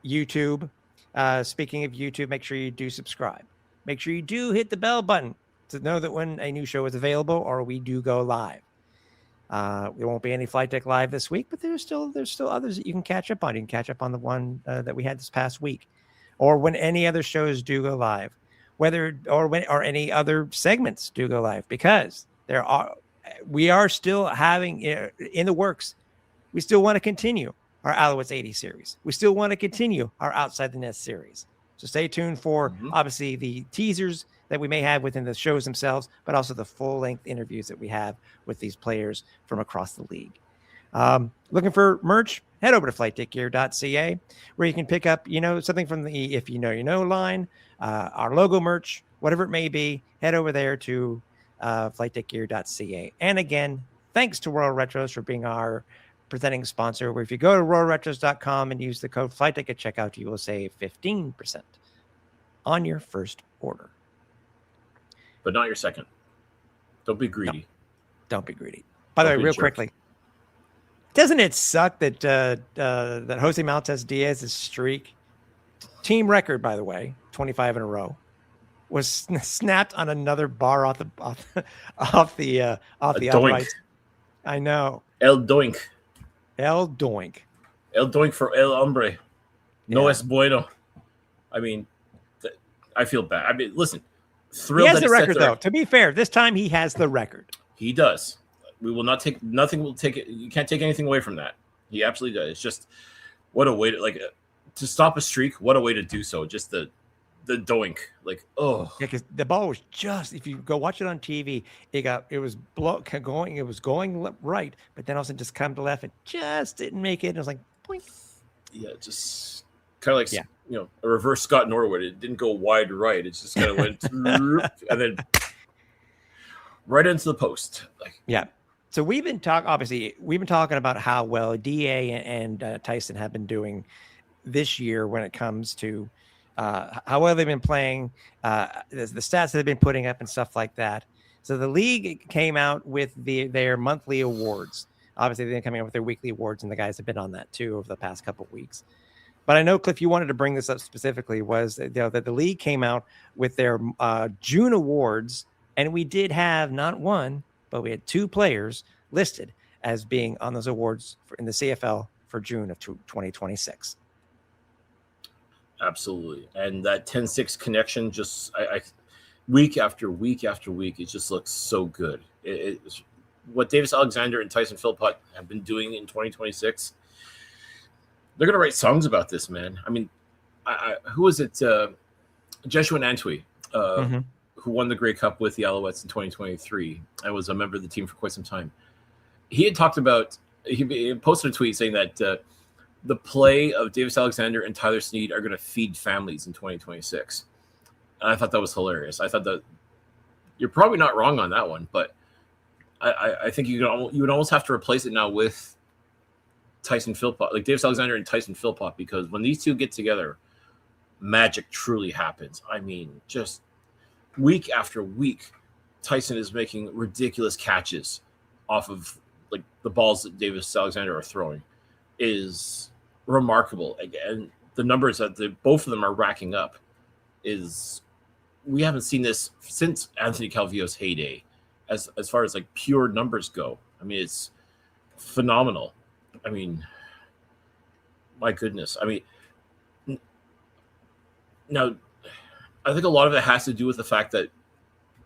YouTube. Speaking of YouTube, make sure you do subscribe. Make sure you do hit the bell button to know that when a new show is available or we do go live. There won't be any Flight Deck live this week, but there's still others that you can catch up on. You can catch up on the one that we had this past week, or when any other shows do go live, or any other segments do go live, because we are still having in the works. We still want to continue our Alouettes 80 series. We still want to continue our Outside the Nest series. So stay tuned for obviously the teasers that we may have within the shows themselves, but also the full-length interviews that we have with these players from across the league. Looking for merch? Head over to flightdeckgear.ca, where you can pick up, something from the If You Know, You Know line, our logo merch, whatever it may be. Head over there to flightdeckgear.ca. And again, thanks to Royal Retros for being our presenting sponsor, where if you go to royalretros.com and use the code FlightDeck at checkout, you will save 15% on your first order. But not your second. Don't be greedy. No, don't be greedy. By the way, real quickly, doesn't it suck that that Jose Maltez Diaz's streak, team record, by the way, 25 in a row, was snapped on another bar off the uprights? I know. El Doink for El Hombre. No es bueno. I mean, I feel bad. I mean, listen. He has the record, though. To be fair, this time he has the record. He does. We will not take nothing. Will take it. You can't take anything away from that. He absolutely does. It's just what a way to stop a streak. What a way to do so. Just the doink. Yeah, because the ball was just. If you go watch it on TV, it was going. It was going right, but then all of a sudden just come to left and just didn't make it. And it was like, boink. Yeah, just kind of like Yeah. a reverse Scott Norwood. It didn't go wide right. It just kind of went and then right into the post. Like, yeah. So we've been talking about how well DA and Tyson have been doing this year when it comes to how well they've been playing, the stats that they've been putting up and stuff like that. So the league came out with their monthly awards. Obviously, they've been coming out with their weekly awards, and the guys have been on that too over the past couple of weeks. But I know, Cliff, you wanted to bring this up specifically, was that the league came out with their June awards, and we did have not one, but we had 2 players listed as being on those awards in the CFL for June of 2026. absolutely. And that 10-6 connection, just I week after week after week, it just looks so good. It's what Davis Alexander and Tyson Philpott have been doing in 2026. They're going to write songs about this, man. I mean, who was it? Jeshua Antwi, who won the Grey Cup with the Alouettes in 2023. I was a member of the team for quite some time. He had talked about, he posted a tweet saying that the play of Davis Alexander and Tyler Snead are going to feed families in 2026. And I thought that was hilarious. I thought that you're probably not wrong on that one, but I think you would almost have to replace it now with Tyson Philpott, like Davis Alexander and Tyson Philpott, because when these two get together, magic truly happens. I mean, just week after week, Tyson is making ridiculous catches off of like the balls that Davis Alexander are throwing. Is remarkable. And the numbers that both of them are racking up we haven't seen this since Anthony Calvillo's heyday as far as like pure numbers go. I mean, it's phenomenal. I mean, my goodness. I mean, now I think a lot of it has to do with the fact that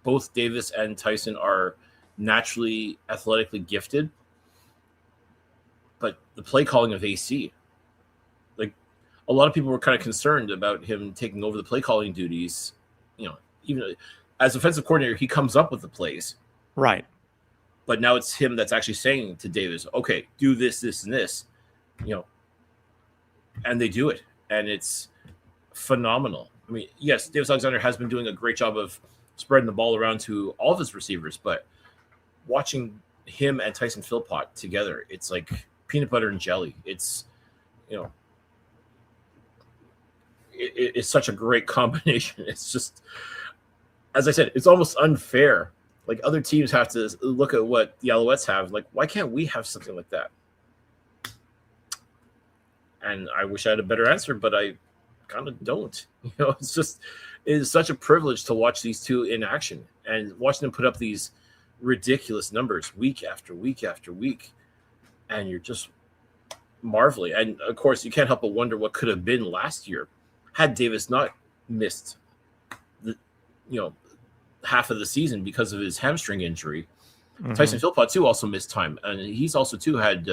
both Davis and Tyson are naturally athletically gifted, but the play calling of AC, like a lot of people were kind of concerned about him taking over the play calling duties. Even as offensive coordinator, he comes up with the plays, right? But now it's him that's actually saying to Davis, "Okay, do this, this, and this," and they do it, and it's phenomenal. I mean, yes, Davis Alexander has been doing a great job of spreading the ball around to all of his receivers, but watching him and Tyson Philpott together, it's like peanut butter and jelly. It's, it's such a great combination. It's just, as I said, it's almost unfair. Like other teams have to look at what the Alouettes have. Like, why can't we have something like that? And I wish I had a better answer, but I kind of don't. It's just, it is such a privilege to watch these two in action and watching them put up these ridiculous numbers week after week after week. And you're just marveling. And of course, you can't help but wonder what could have been last year had Davis not missed half of the season because of his hamstring injury. Mm-hmm. Tyson Philpott too also missed time, and he's also too had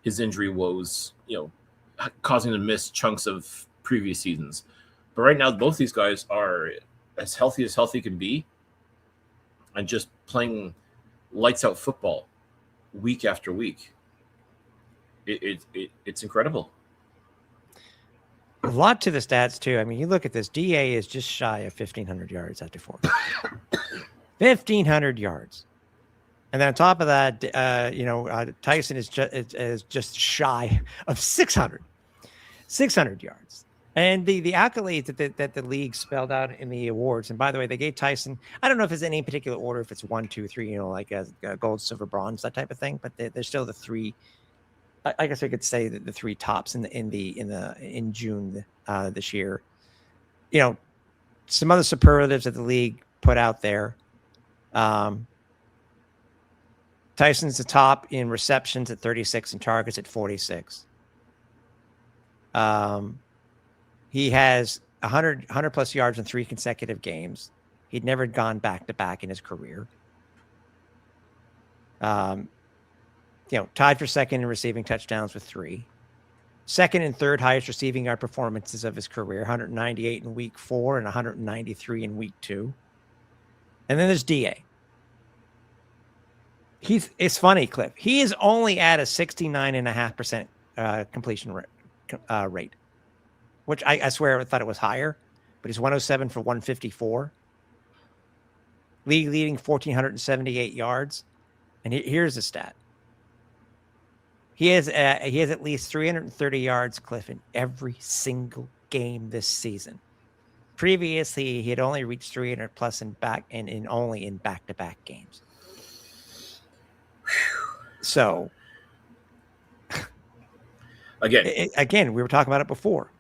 his injury woes, causing him to miss chunks of previous seasons. But right now, both these guys are as healthy can be, and just playing lights out football week after week. It's incredible. A lot to the stats too. I mean, you look at this. DA is just shy of 1,500 yards after 4. 1,500 yards, and then on top of that, Tyson is just shy of 600 yards. And the accolades that the league spelled out in the awards. And by the way, they gave Tyson, I don't know if it's in any particular order, if it's 1, 2, 3, like gold, silver, bronze, that type of thing. But they're still the 3. I guess I could say that the 3 tops in June this year. Some other superlatives that the league put out there. Tyson's the top in receptions at 36 and targets at 46. He has 100 plus yards in 3 consecutive games. He'd never gone back to back in his career. Tied for second in receiving touchdowns with 3. Second and third highest receiving yard performances of his career, 198 in week 4 and 193 in week 2. And then there's DA. It's funny, Cliff. He is only at a 69.5% completion rate. which I swear I thought it was higher, but he's 107 for 154. League leading 1,478 yards. And here's the stat. He has at least 330 yards, Cliff, in every single game this season. Previously, he had only reached 300 plus only in back-to-back games. So, again, we were talking about it before.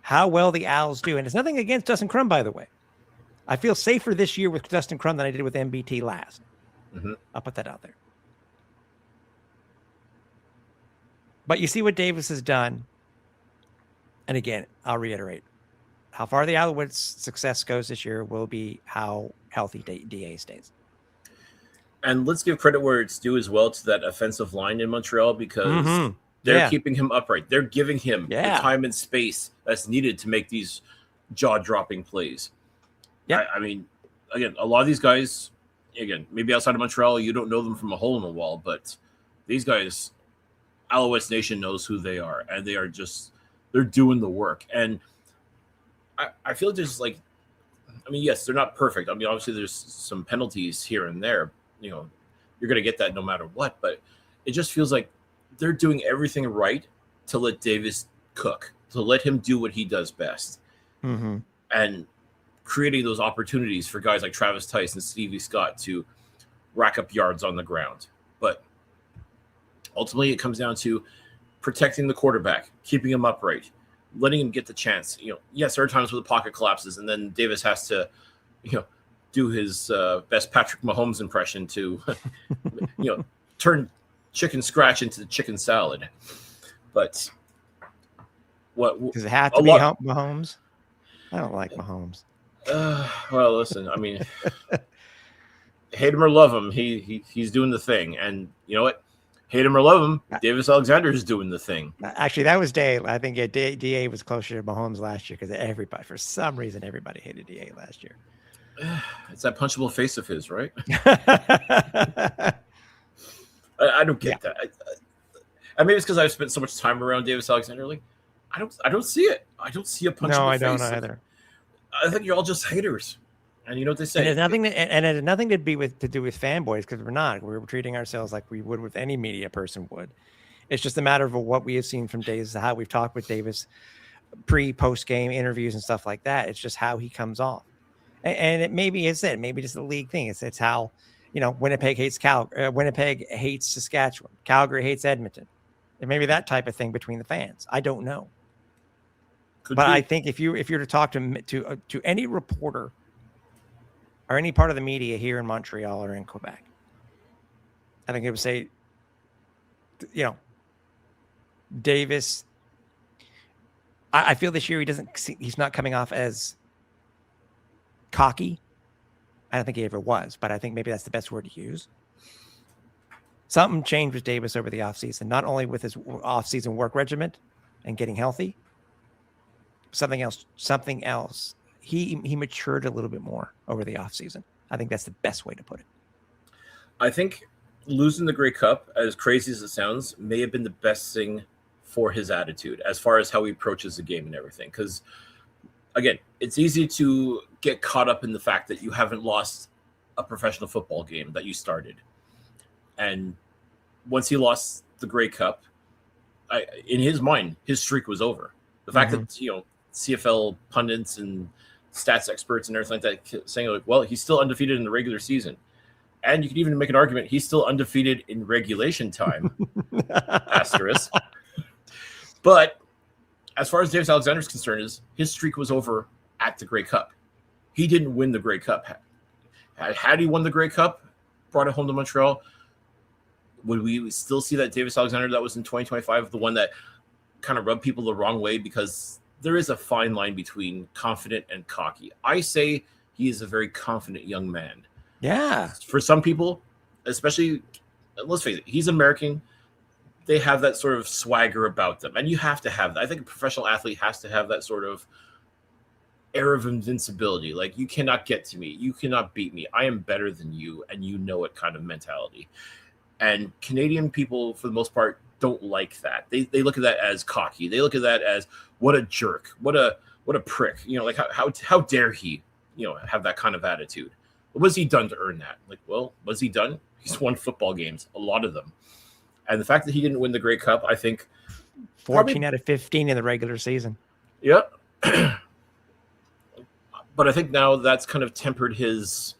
How well the Owls do, and it's nothing against Dustin Crum, by the way. I feel safer this year with Dustin Crum than I did with MBT last. Mm-hmm. I'll put that out there. But you see what Davis has done. And again, I'll reiterate. How far the Alouettes' success goes this year will be how healthy DA stays. And let's give credit where it's due as well to that offensive line in Montreal, because they're keeping him upright. They're giving him the time and space that's needed to make these jaw-dropping plays. Yeah, I mean, again, a lot of these guys, again, maybe outside of Montreal, you don't know them from a hole in the wall, but these guys, Alouettes Nation knows who they are, and they're doing the work. And I feel just like, I mean, yes, they're not perfect. I mean, obviously there's some penalties here and there. You know, you're going to get that no matter what, but it just feels like they're doing everything right to let Davis cook, to let him do what he does best. Mm-hmm. And creating those opportunities for guys like Travis Tice and Stevie Scott to rack up yards on the ground. But ultimately it comes down to protecting the quarterback, keeping him upright, letting him get the chance. You know, yes, there are times where the pocket collapses and then Davis has to, do his best Patrick Mahomes impression to, turn chicken scratch into chicken salad. But what does it have to be Mahomes? I don't like Mahomes. Well, listen, I mean, hate him or love him, he's doing the thing. And you know what? Hate him or love him, Davis Alexander is doing the thing. Actually, that was DA. I think DA was closer to Mahomes last year because for some reason, everybody hated DA last year. It's that punchable face of his, right? I don't get that. Maybe it's because I've spent so much time around Davis Alexander. Like, I don't see it. I don't see a punchable face. No, I don't either. I think you're all just haters. And you know what they say? And it had nothing to do with fanboys, because we're not. We're treating ourselves like we would with any media person would. It's just a matter of what we have seen from Davis, how we've talked with Davis post game interviews and stuff like that. It's just how he comes off. And maybe it's just a league thing. It's how, Winnipeg hates Winnipeg hates Saskatchewan. Calgary hates Edmonton. And maybe that type of thing between the fans. I don't know. But I think if you're to talk to any reporter or any part of the media here in Montreal or in Quebec, I think it would say, Davis. I feel this year he's not coming off as cocky. I don't think he ever was, but I think maybe that's the best word to use. Something changed with Davis over the offseason, not only with his offseason work regimen and getting healthy. Something else. He matured a little bit more over the offseason. I think that's the best way to put it. I think losing the Grey Cup, as crazy as it sounds, may have been the best thing for his attitude as far as how he approaches the game and everything. Because, again, it's easy to get caught up in the fact that you haven't lost a professional football game that you started. And once he lost the Grey Cup, in his mind, his streak was over. The fact that, CFL pundits and stats experts and everything like that saying, like, well, he's still undefeated in the regular season. And you could even make an argument he's still undefeated in regulation time. Asterisk. But as far as Davis Alexander is concerned, his streak was over at the Grey Cup. He didn't win the Grey Cup. Had he won the Grey Cup, brought it home to Montreal, would we still see that Davis Alexander that was in 2025, the one that kind of rubbed people the wrong way? Because there is a fine line between confident and cocky. I say he is a very confident young man. Yeah. For some people, especially, let's face it, he's American. They have that sort of swagger about them. And you have to have that. I think a professional athlete has to have that sort of air of invincibility. Like, you cannot get to me. You cannot beat me. I am better than you, and you know it kind of mentality. And Canadian people, for the most part, don't like that. They look at that as cocky. They look at that as what a jerk, what a prick. You know, like how dare he, you know, have that kind of attitude? What has he done to earn that? Like, well, what's he done? He's won football games, a lot of them. And the fact that he didn't win the Grey Cup, I think 14 out of 15 in the regular season. Yeah. But I think now that's kind of tempered his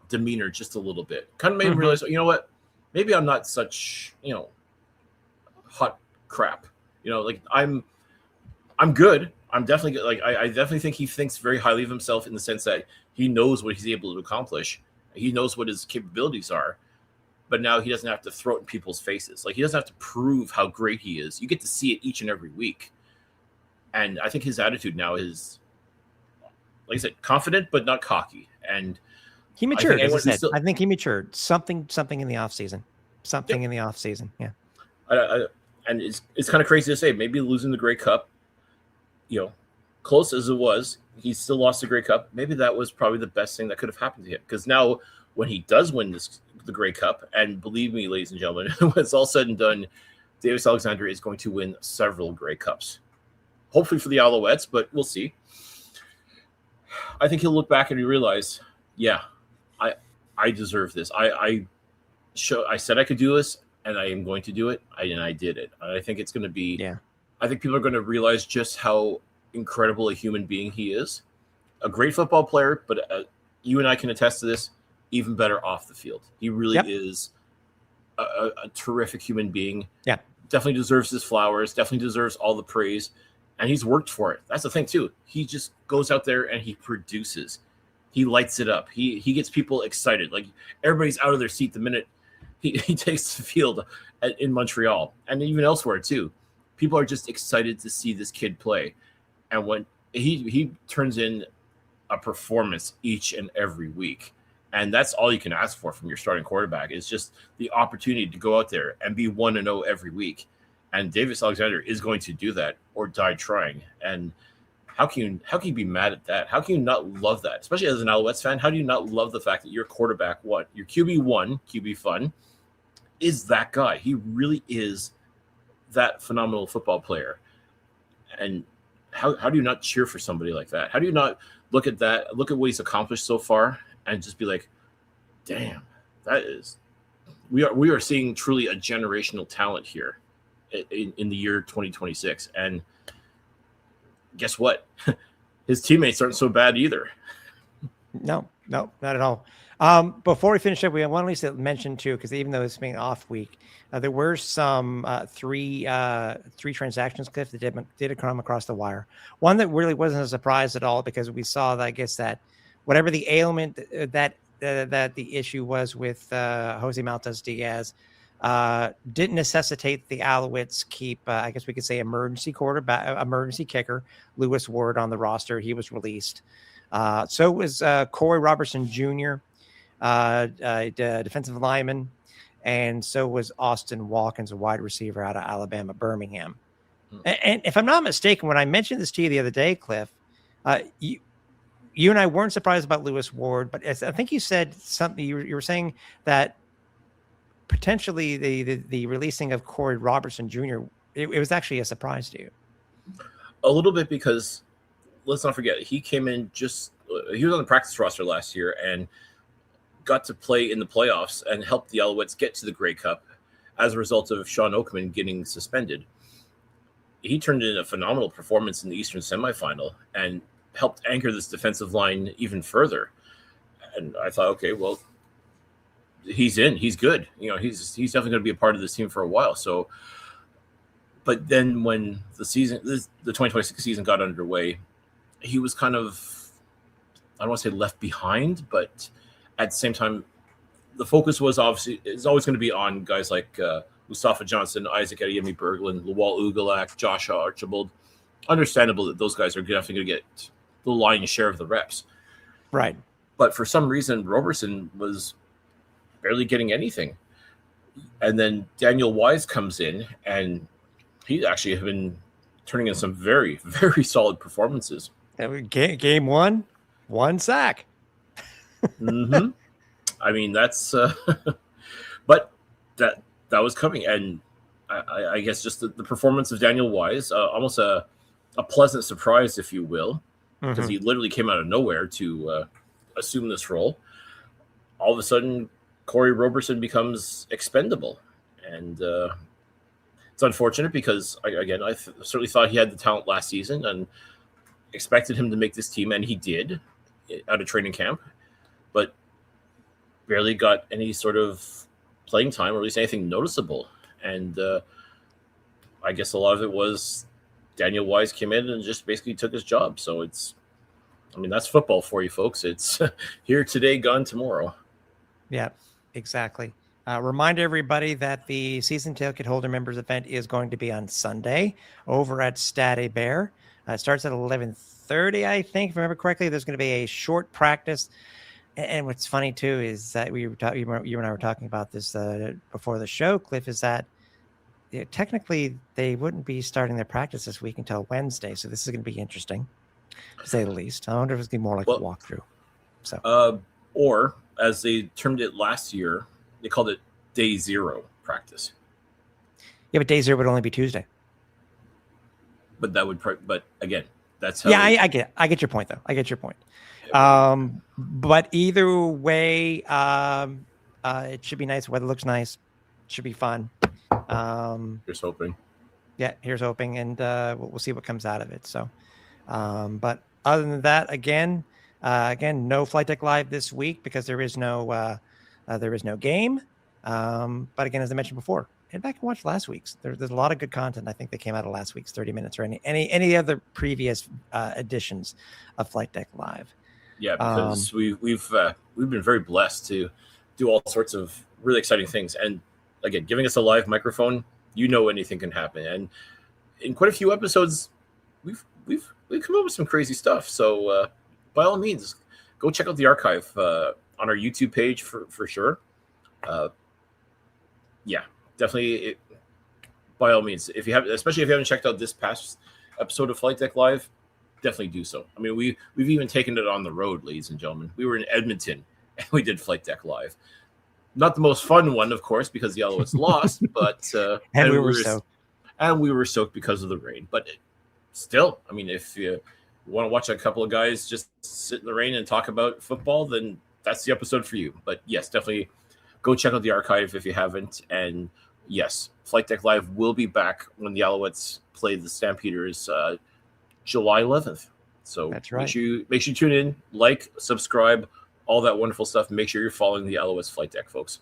demeanor just a little bit. Kind of made him realize, you know what? Maybe I'm not such, you know, hot crap. You know, like I'm good. I'm definitely good. Like I definitely think he thinks very highly of himself in the sense that he knows what he's able to accomplish. He knows what his capabilities are. But now he doesn't have to throw it in people's faces. Like he doesn't have to prove how great he is. You get to see it each and every week. And I think his attitude now is, like I said, confident but not cocky. And he matured. I think he matured. Something in the offseason. Something in the offseason. Yeah. And it's kind of crazy to say. Maybe losing the Grey Cup, you know, close as it was, he still lost the Grey Cup. Maybe that was probably the best thing that could have happened to him. Because now, when he does win the Grey Cup, and believe me, ladies and gentlemen, when it's all said and done, Davis Alexander is going to win several Grey Cups. Hopefully for the Alouettes, but we'll see. I think he'll look back and realize, yeah, I deserve this. I said I could do this, and I am going to do it, and I did it. I think it's going to be. Yeah. I think people are going to realize just how incredible a human being he is. A great football player, but you and I can attest to this. Even better off the field. He really is a terrific human being. Yeah. Definitely deserves his flowers. Definitely deserves all the praise. And he's worked for it. That's the thing, too. He just goes out there and he produces. He lights it up. He gets people excited. Like, everybody's out of their seat the minute he takes the field in Montreal. And even elsewhere, too. People are just excited to see this kid play. And when he turns in a performance each and every week. And that's all you can ask for from your starting quarterback is just the opportunity to go out there and be 1-0 every week. And Davis Alexander is going to do that or die trying. And how can you be mad at that? How can you not love that? Especially as an Alouettes fan, how do you not love the fact that your quarterback, your QB1, QB Fun, is that guy? He really is that phenomenal football player. And how do you not cheer for somebody like that? How do you not look at that, look at what he's accomplished so far, and just be like, damn, we are seeing truly a generational talent here in the year 2026. And guess what? His teammates aren't so bad either. No, not at all. Before we finish up, we want at least mention too, because even though it's being off week, there were some three transactions, Cliff, that did come across the wire. One that really wasn't a surprise at all, because we saw that, I guess, that whatever the ailment that the issue was with Jose Maltez Diaz didn't necessitate the Alouettes keep, I guess we could say, emergency kicker Lewis Ward on the roster. He was released. So was Corey Robertson Jr., defensive lineman, and so was Austin Watkins, a wide receiver out of Alabama, Birmingham. And if I'm not mistaken, when I mentioned this to you the other day, Cliff, you and I weren't surprised about Lewis Ward, but I think you said something. You were saying that potentially the releasing of Corey Robertson Jr. It was actually a surprise to you. A little bit, because let's not forget, he came in he was on the practice roster last year and got to play in the playoffs and helped the Alouettes get to the Grey Cup as a result of Sean Oakman getting suspended. He turned in a phenomenal performance in the Eastern semifinal and helped anchor this defensive line even further. And I thought, okay, well, he's good. You know, he's definitely going to be a part of this team for a while. So, but then when the 2026 season got underway, he was kind of, I don't want to say left behind, but at the same time, the focus is always going to be on guys like Mustafa Johnson, Isaac Adeyemi Berglund, Lawal Ugalak, Josh Archibald. Understandable that those guys are definitely going to get the lion's share of the reps. Right. But for some reason, Robertson was barely getting anything. And then Daniel Wise comes in, and he actually has been turning in some very, very solid performances. Game one sack. I mean, that's but that was coming. And I guess just the performance of Daniel Wise, almost a pleasant surprise, if you will, because he literally came out of nowhere to assume this role. All of a sudden, Corey Roberson becomes expendable. And it's unfortunate because, I certainly thought he had the talent last season and expected him to make this team, and he did out of training camp, but barely got any sort of playing time, or at least anything noticeable. And I guess a lot of it was Daniel Wise came in and just basically took his job. So that's football for you folks. It's here today, gone tomorrow. Yeah, exactly. Remind everybody that the season ticket holder members event is going to be on Sunday over at Stade Bear. It starts at 11:30, I think, if I remember correctly. There's going to be a short practice. And what's funny, too, is that you and I were talking about this before the show, Cliff, is that technically they wouldn't be starting their practice this week until Wednesday. So this is going to be interesting, to say the least. I wonder if it's going to be more like a walkthrough. So, or, as they termed it last year, they called it day zero practice. Yeah, but day zero would only be Tuesday. But that would, but again, that's how. Yeah, I get your point, though. I get your point. But either way, it should be nice. Weather looks nice. Should be fun. Here's hoping. Yeah, here's hoping, and we'll see what comes out of it. So, but other than that, again, no Flight Deck Live this week because there is no game. But again, as I mentioned before, head back and watch last week's. There's a lot of good content. I think that came out of last week's 30 minutes or any other previous editions of Flight Deck Live. Yeah, because we've been very blessed to do all sorts of really exciting things, and again, giving us a live microphone, anything can happen. And in quite a few episodes, we've come up with some crazy stuff. So by all means, go check out the archive on our YouTube page for sure. Yeah, definitely. By all means, especially if you haven't checked out this past episode of Flight Deck Live, definitely do so. I mean, we've even taken it on the road, ladies and gentlemen. We were in Edmonton and we did Flight Deck Live. Not the most fun one, of course, because the Alouettes lost, but and we were soaked. And we were soaked because of the rain. But still, I mean, if you want to watch a couple of guys just sit in the rain and talk about football, then that's the episode for you. But yes, definitely go check out the archive if you haven't. And yes, Flight Deck Live will be back when the Alouettes play the Stampeders July 11th. So that's right. Make sure you tune in, like, subscribe, all that wonderful stuff. Make sure you're following the Alouettes Flight Deck, folks.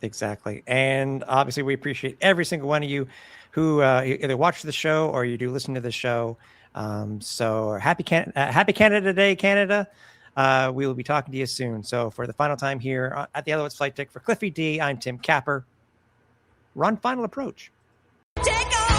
Exactly. And obviously we appreciate every single one of you who either watch the show or you do listen to the show. So happy Canada Day, Canada. We will be talking to you soon. So for the final time here at the Alouettes Flight Deck, for Cliffy D, I'm Tim Capper. Run final approach. Take off!